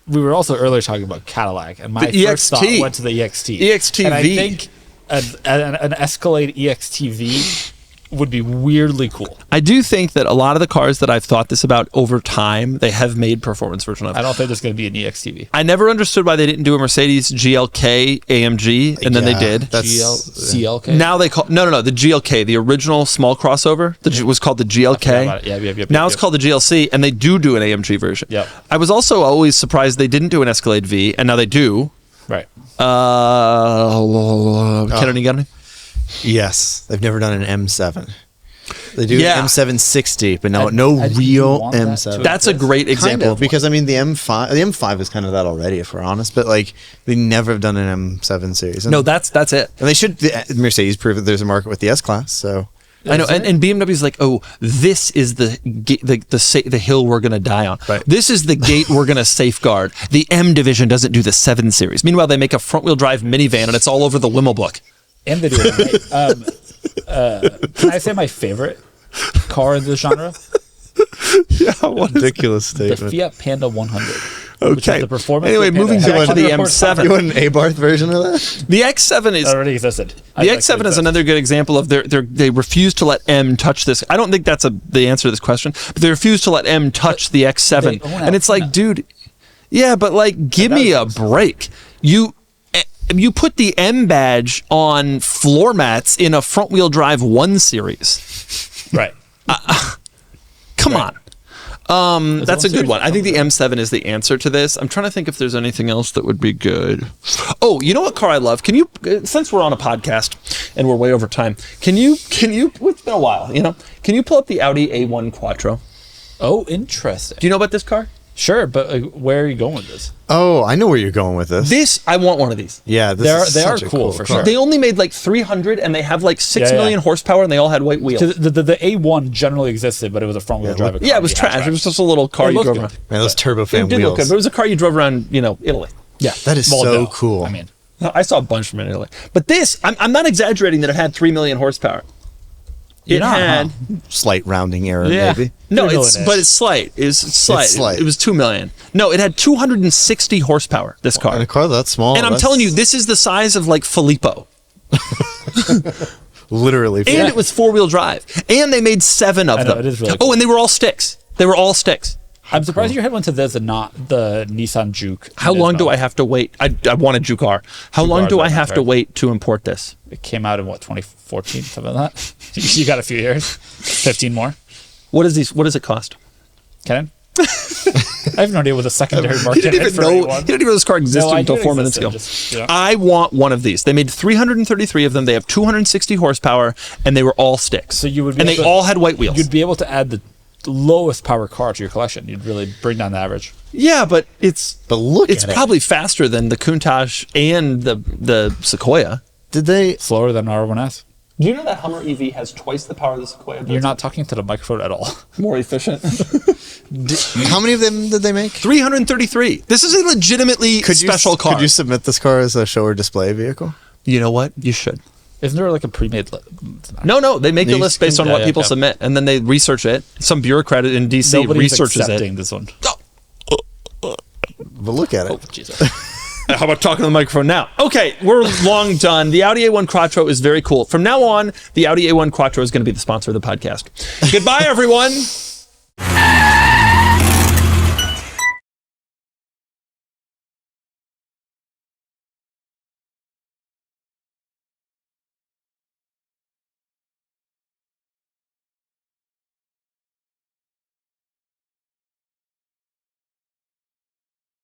We were also earlier talking about Cadillac, and my The first EXT. thought went to the EXT. EXTV. And I think an Escalade EXTV would be weirdly cool. I do think that a lot of the cars that I've thought this about over time, they have made performance version of. I don't think there's going to be an EXTV. I never understood why they didn't do a Mercedes GLK AMG, and then they did. CLK? Now they call the GLK, the original small crossover, was called the GLK. Yep, Now it's called the GLC, and they do an AMG version. Yep. I was also always surprised they didn't do an Escalade V, and now they do. Right. Kennan, you got any? Yes, they've never done an M7. They do Yeah. an M760, but no I do real want that M7. too. That's a great example. Kind of, because I mean the M5 is kind of that already, if we're honest. But like they never have done an M7 series. And, No, that's it. and they should. Mercedes prove that there's a market with the S Class. So I know, and BMW's like, oh, this is the hill we're gonna die on. Right. This is the gate we're gonna safeguard. The M division doesn't do the 7 Series. Meanwhile, they make a front-wheel drive minivan, and it's all over the Wimmel book. And they do it right. Can I say my favorite car in this genre? Yeah, what ridiculous The statement. Fiat Panda 100. Which Okay. is the performance Anyway, Fiat Panda. moving It back to actually the reports M7. You want an Abarth version of that? The X7 is It already existed. the X7 is another good example of they refuse to let M touch this. I don't think that's the answer to this question, but they refuse to let M touch the X7, they own and it's like, Alpina. dude, yeah, but like, give me a break. You put the M badge on floor mats in a front-wheel drive 1 Series. Right. Come on. That's a good Series? one. I think the M7 is the answer to this. I'm trying to think if there's anything else that would be good. Oh, you know what car I love? Can you, since we're on a podcast and we're way over time, can you? It's been a while, Can you pull up the Audi A1 Quattro? Oh, interesting. Do you know about this car? Sure, but where are you going with this? Oh, I know where you're going with this. I want one of these. Yeah, They are such a cool, for car. sure. They only made like 300, and they have like 6 million horsepower, and they all had white wheels. So the A1 generally existed, but it was a front-wheel drive. Yeah, it was trash. It was just a little car you looked drove good. around. Man, those turbofan It did look good, wheels. but it was a car you drove around, Italy. Yeah, That is Well, so no. cool. I mean, I saw a bunch from Italy. But this, I'm not exaggerating that it had 3 million horsepower. It not, had... Slight rounding error, Yeah. maybe. No, 3 it's million-ish. slight. It's slight. It's slight. It was 2 million. No, it had 260 horsepower, this car. And a car that small. And I'm telling you, this is the size of like Filippo. literally. And it was 4-wheel drive. And they made 7 of I know, them. it is really Oh, cool. and they were all sticks. I'm surprised your head went to this and not the Nissan Juke. How long do I have to wait? I want a Juke R. How long do I have to wait to import this? It came out in what, 2014, something like that. You got a few years, 15 more. What does it cost? Kennan? I have no idea what the secondary market He didn't even know this car existed until 4 minutes ago. I want one of these. They made 333 of them. They have 260 horsepower, and they were all sticks. So you would, and they all had white wheels. You'd be able to add the lowest power car to your collection. You'd really bring down the average. Yeah, but it's it's probably faster than the Countach and the Sequoia. Did they slower than R1S? Do you know that Hummer EV has twice the power of the Sequoia? You're not talking to the microphone at all. More efficient. How many of them did they make? 333. This is a legitimately special car. Could you submit this car as a show or display vehicle? You know what? You should. Isn't there like a pre-made list? No. They make the list based on what people submit, and then they research it. Some bureaucrat in DC researches it. This one. But look at it. Oh, Jesus. How about talking to the microphone now? Okay, we're long done. The Audi A1 Quattro is very cool. From now on, the Audi A1 Quattro is going to be the sponsor of the podcast. Goodbye, everyone.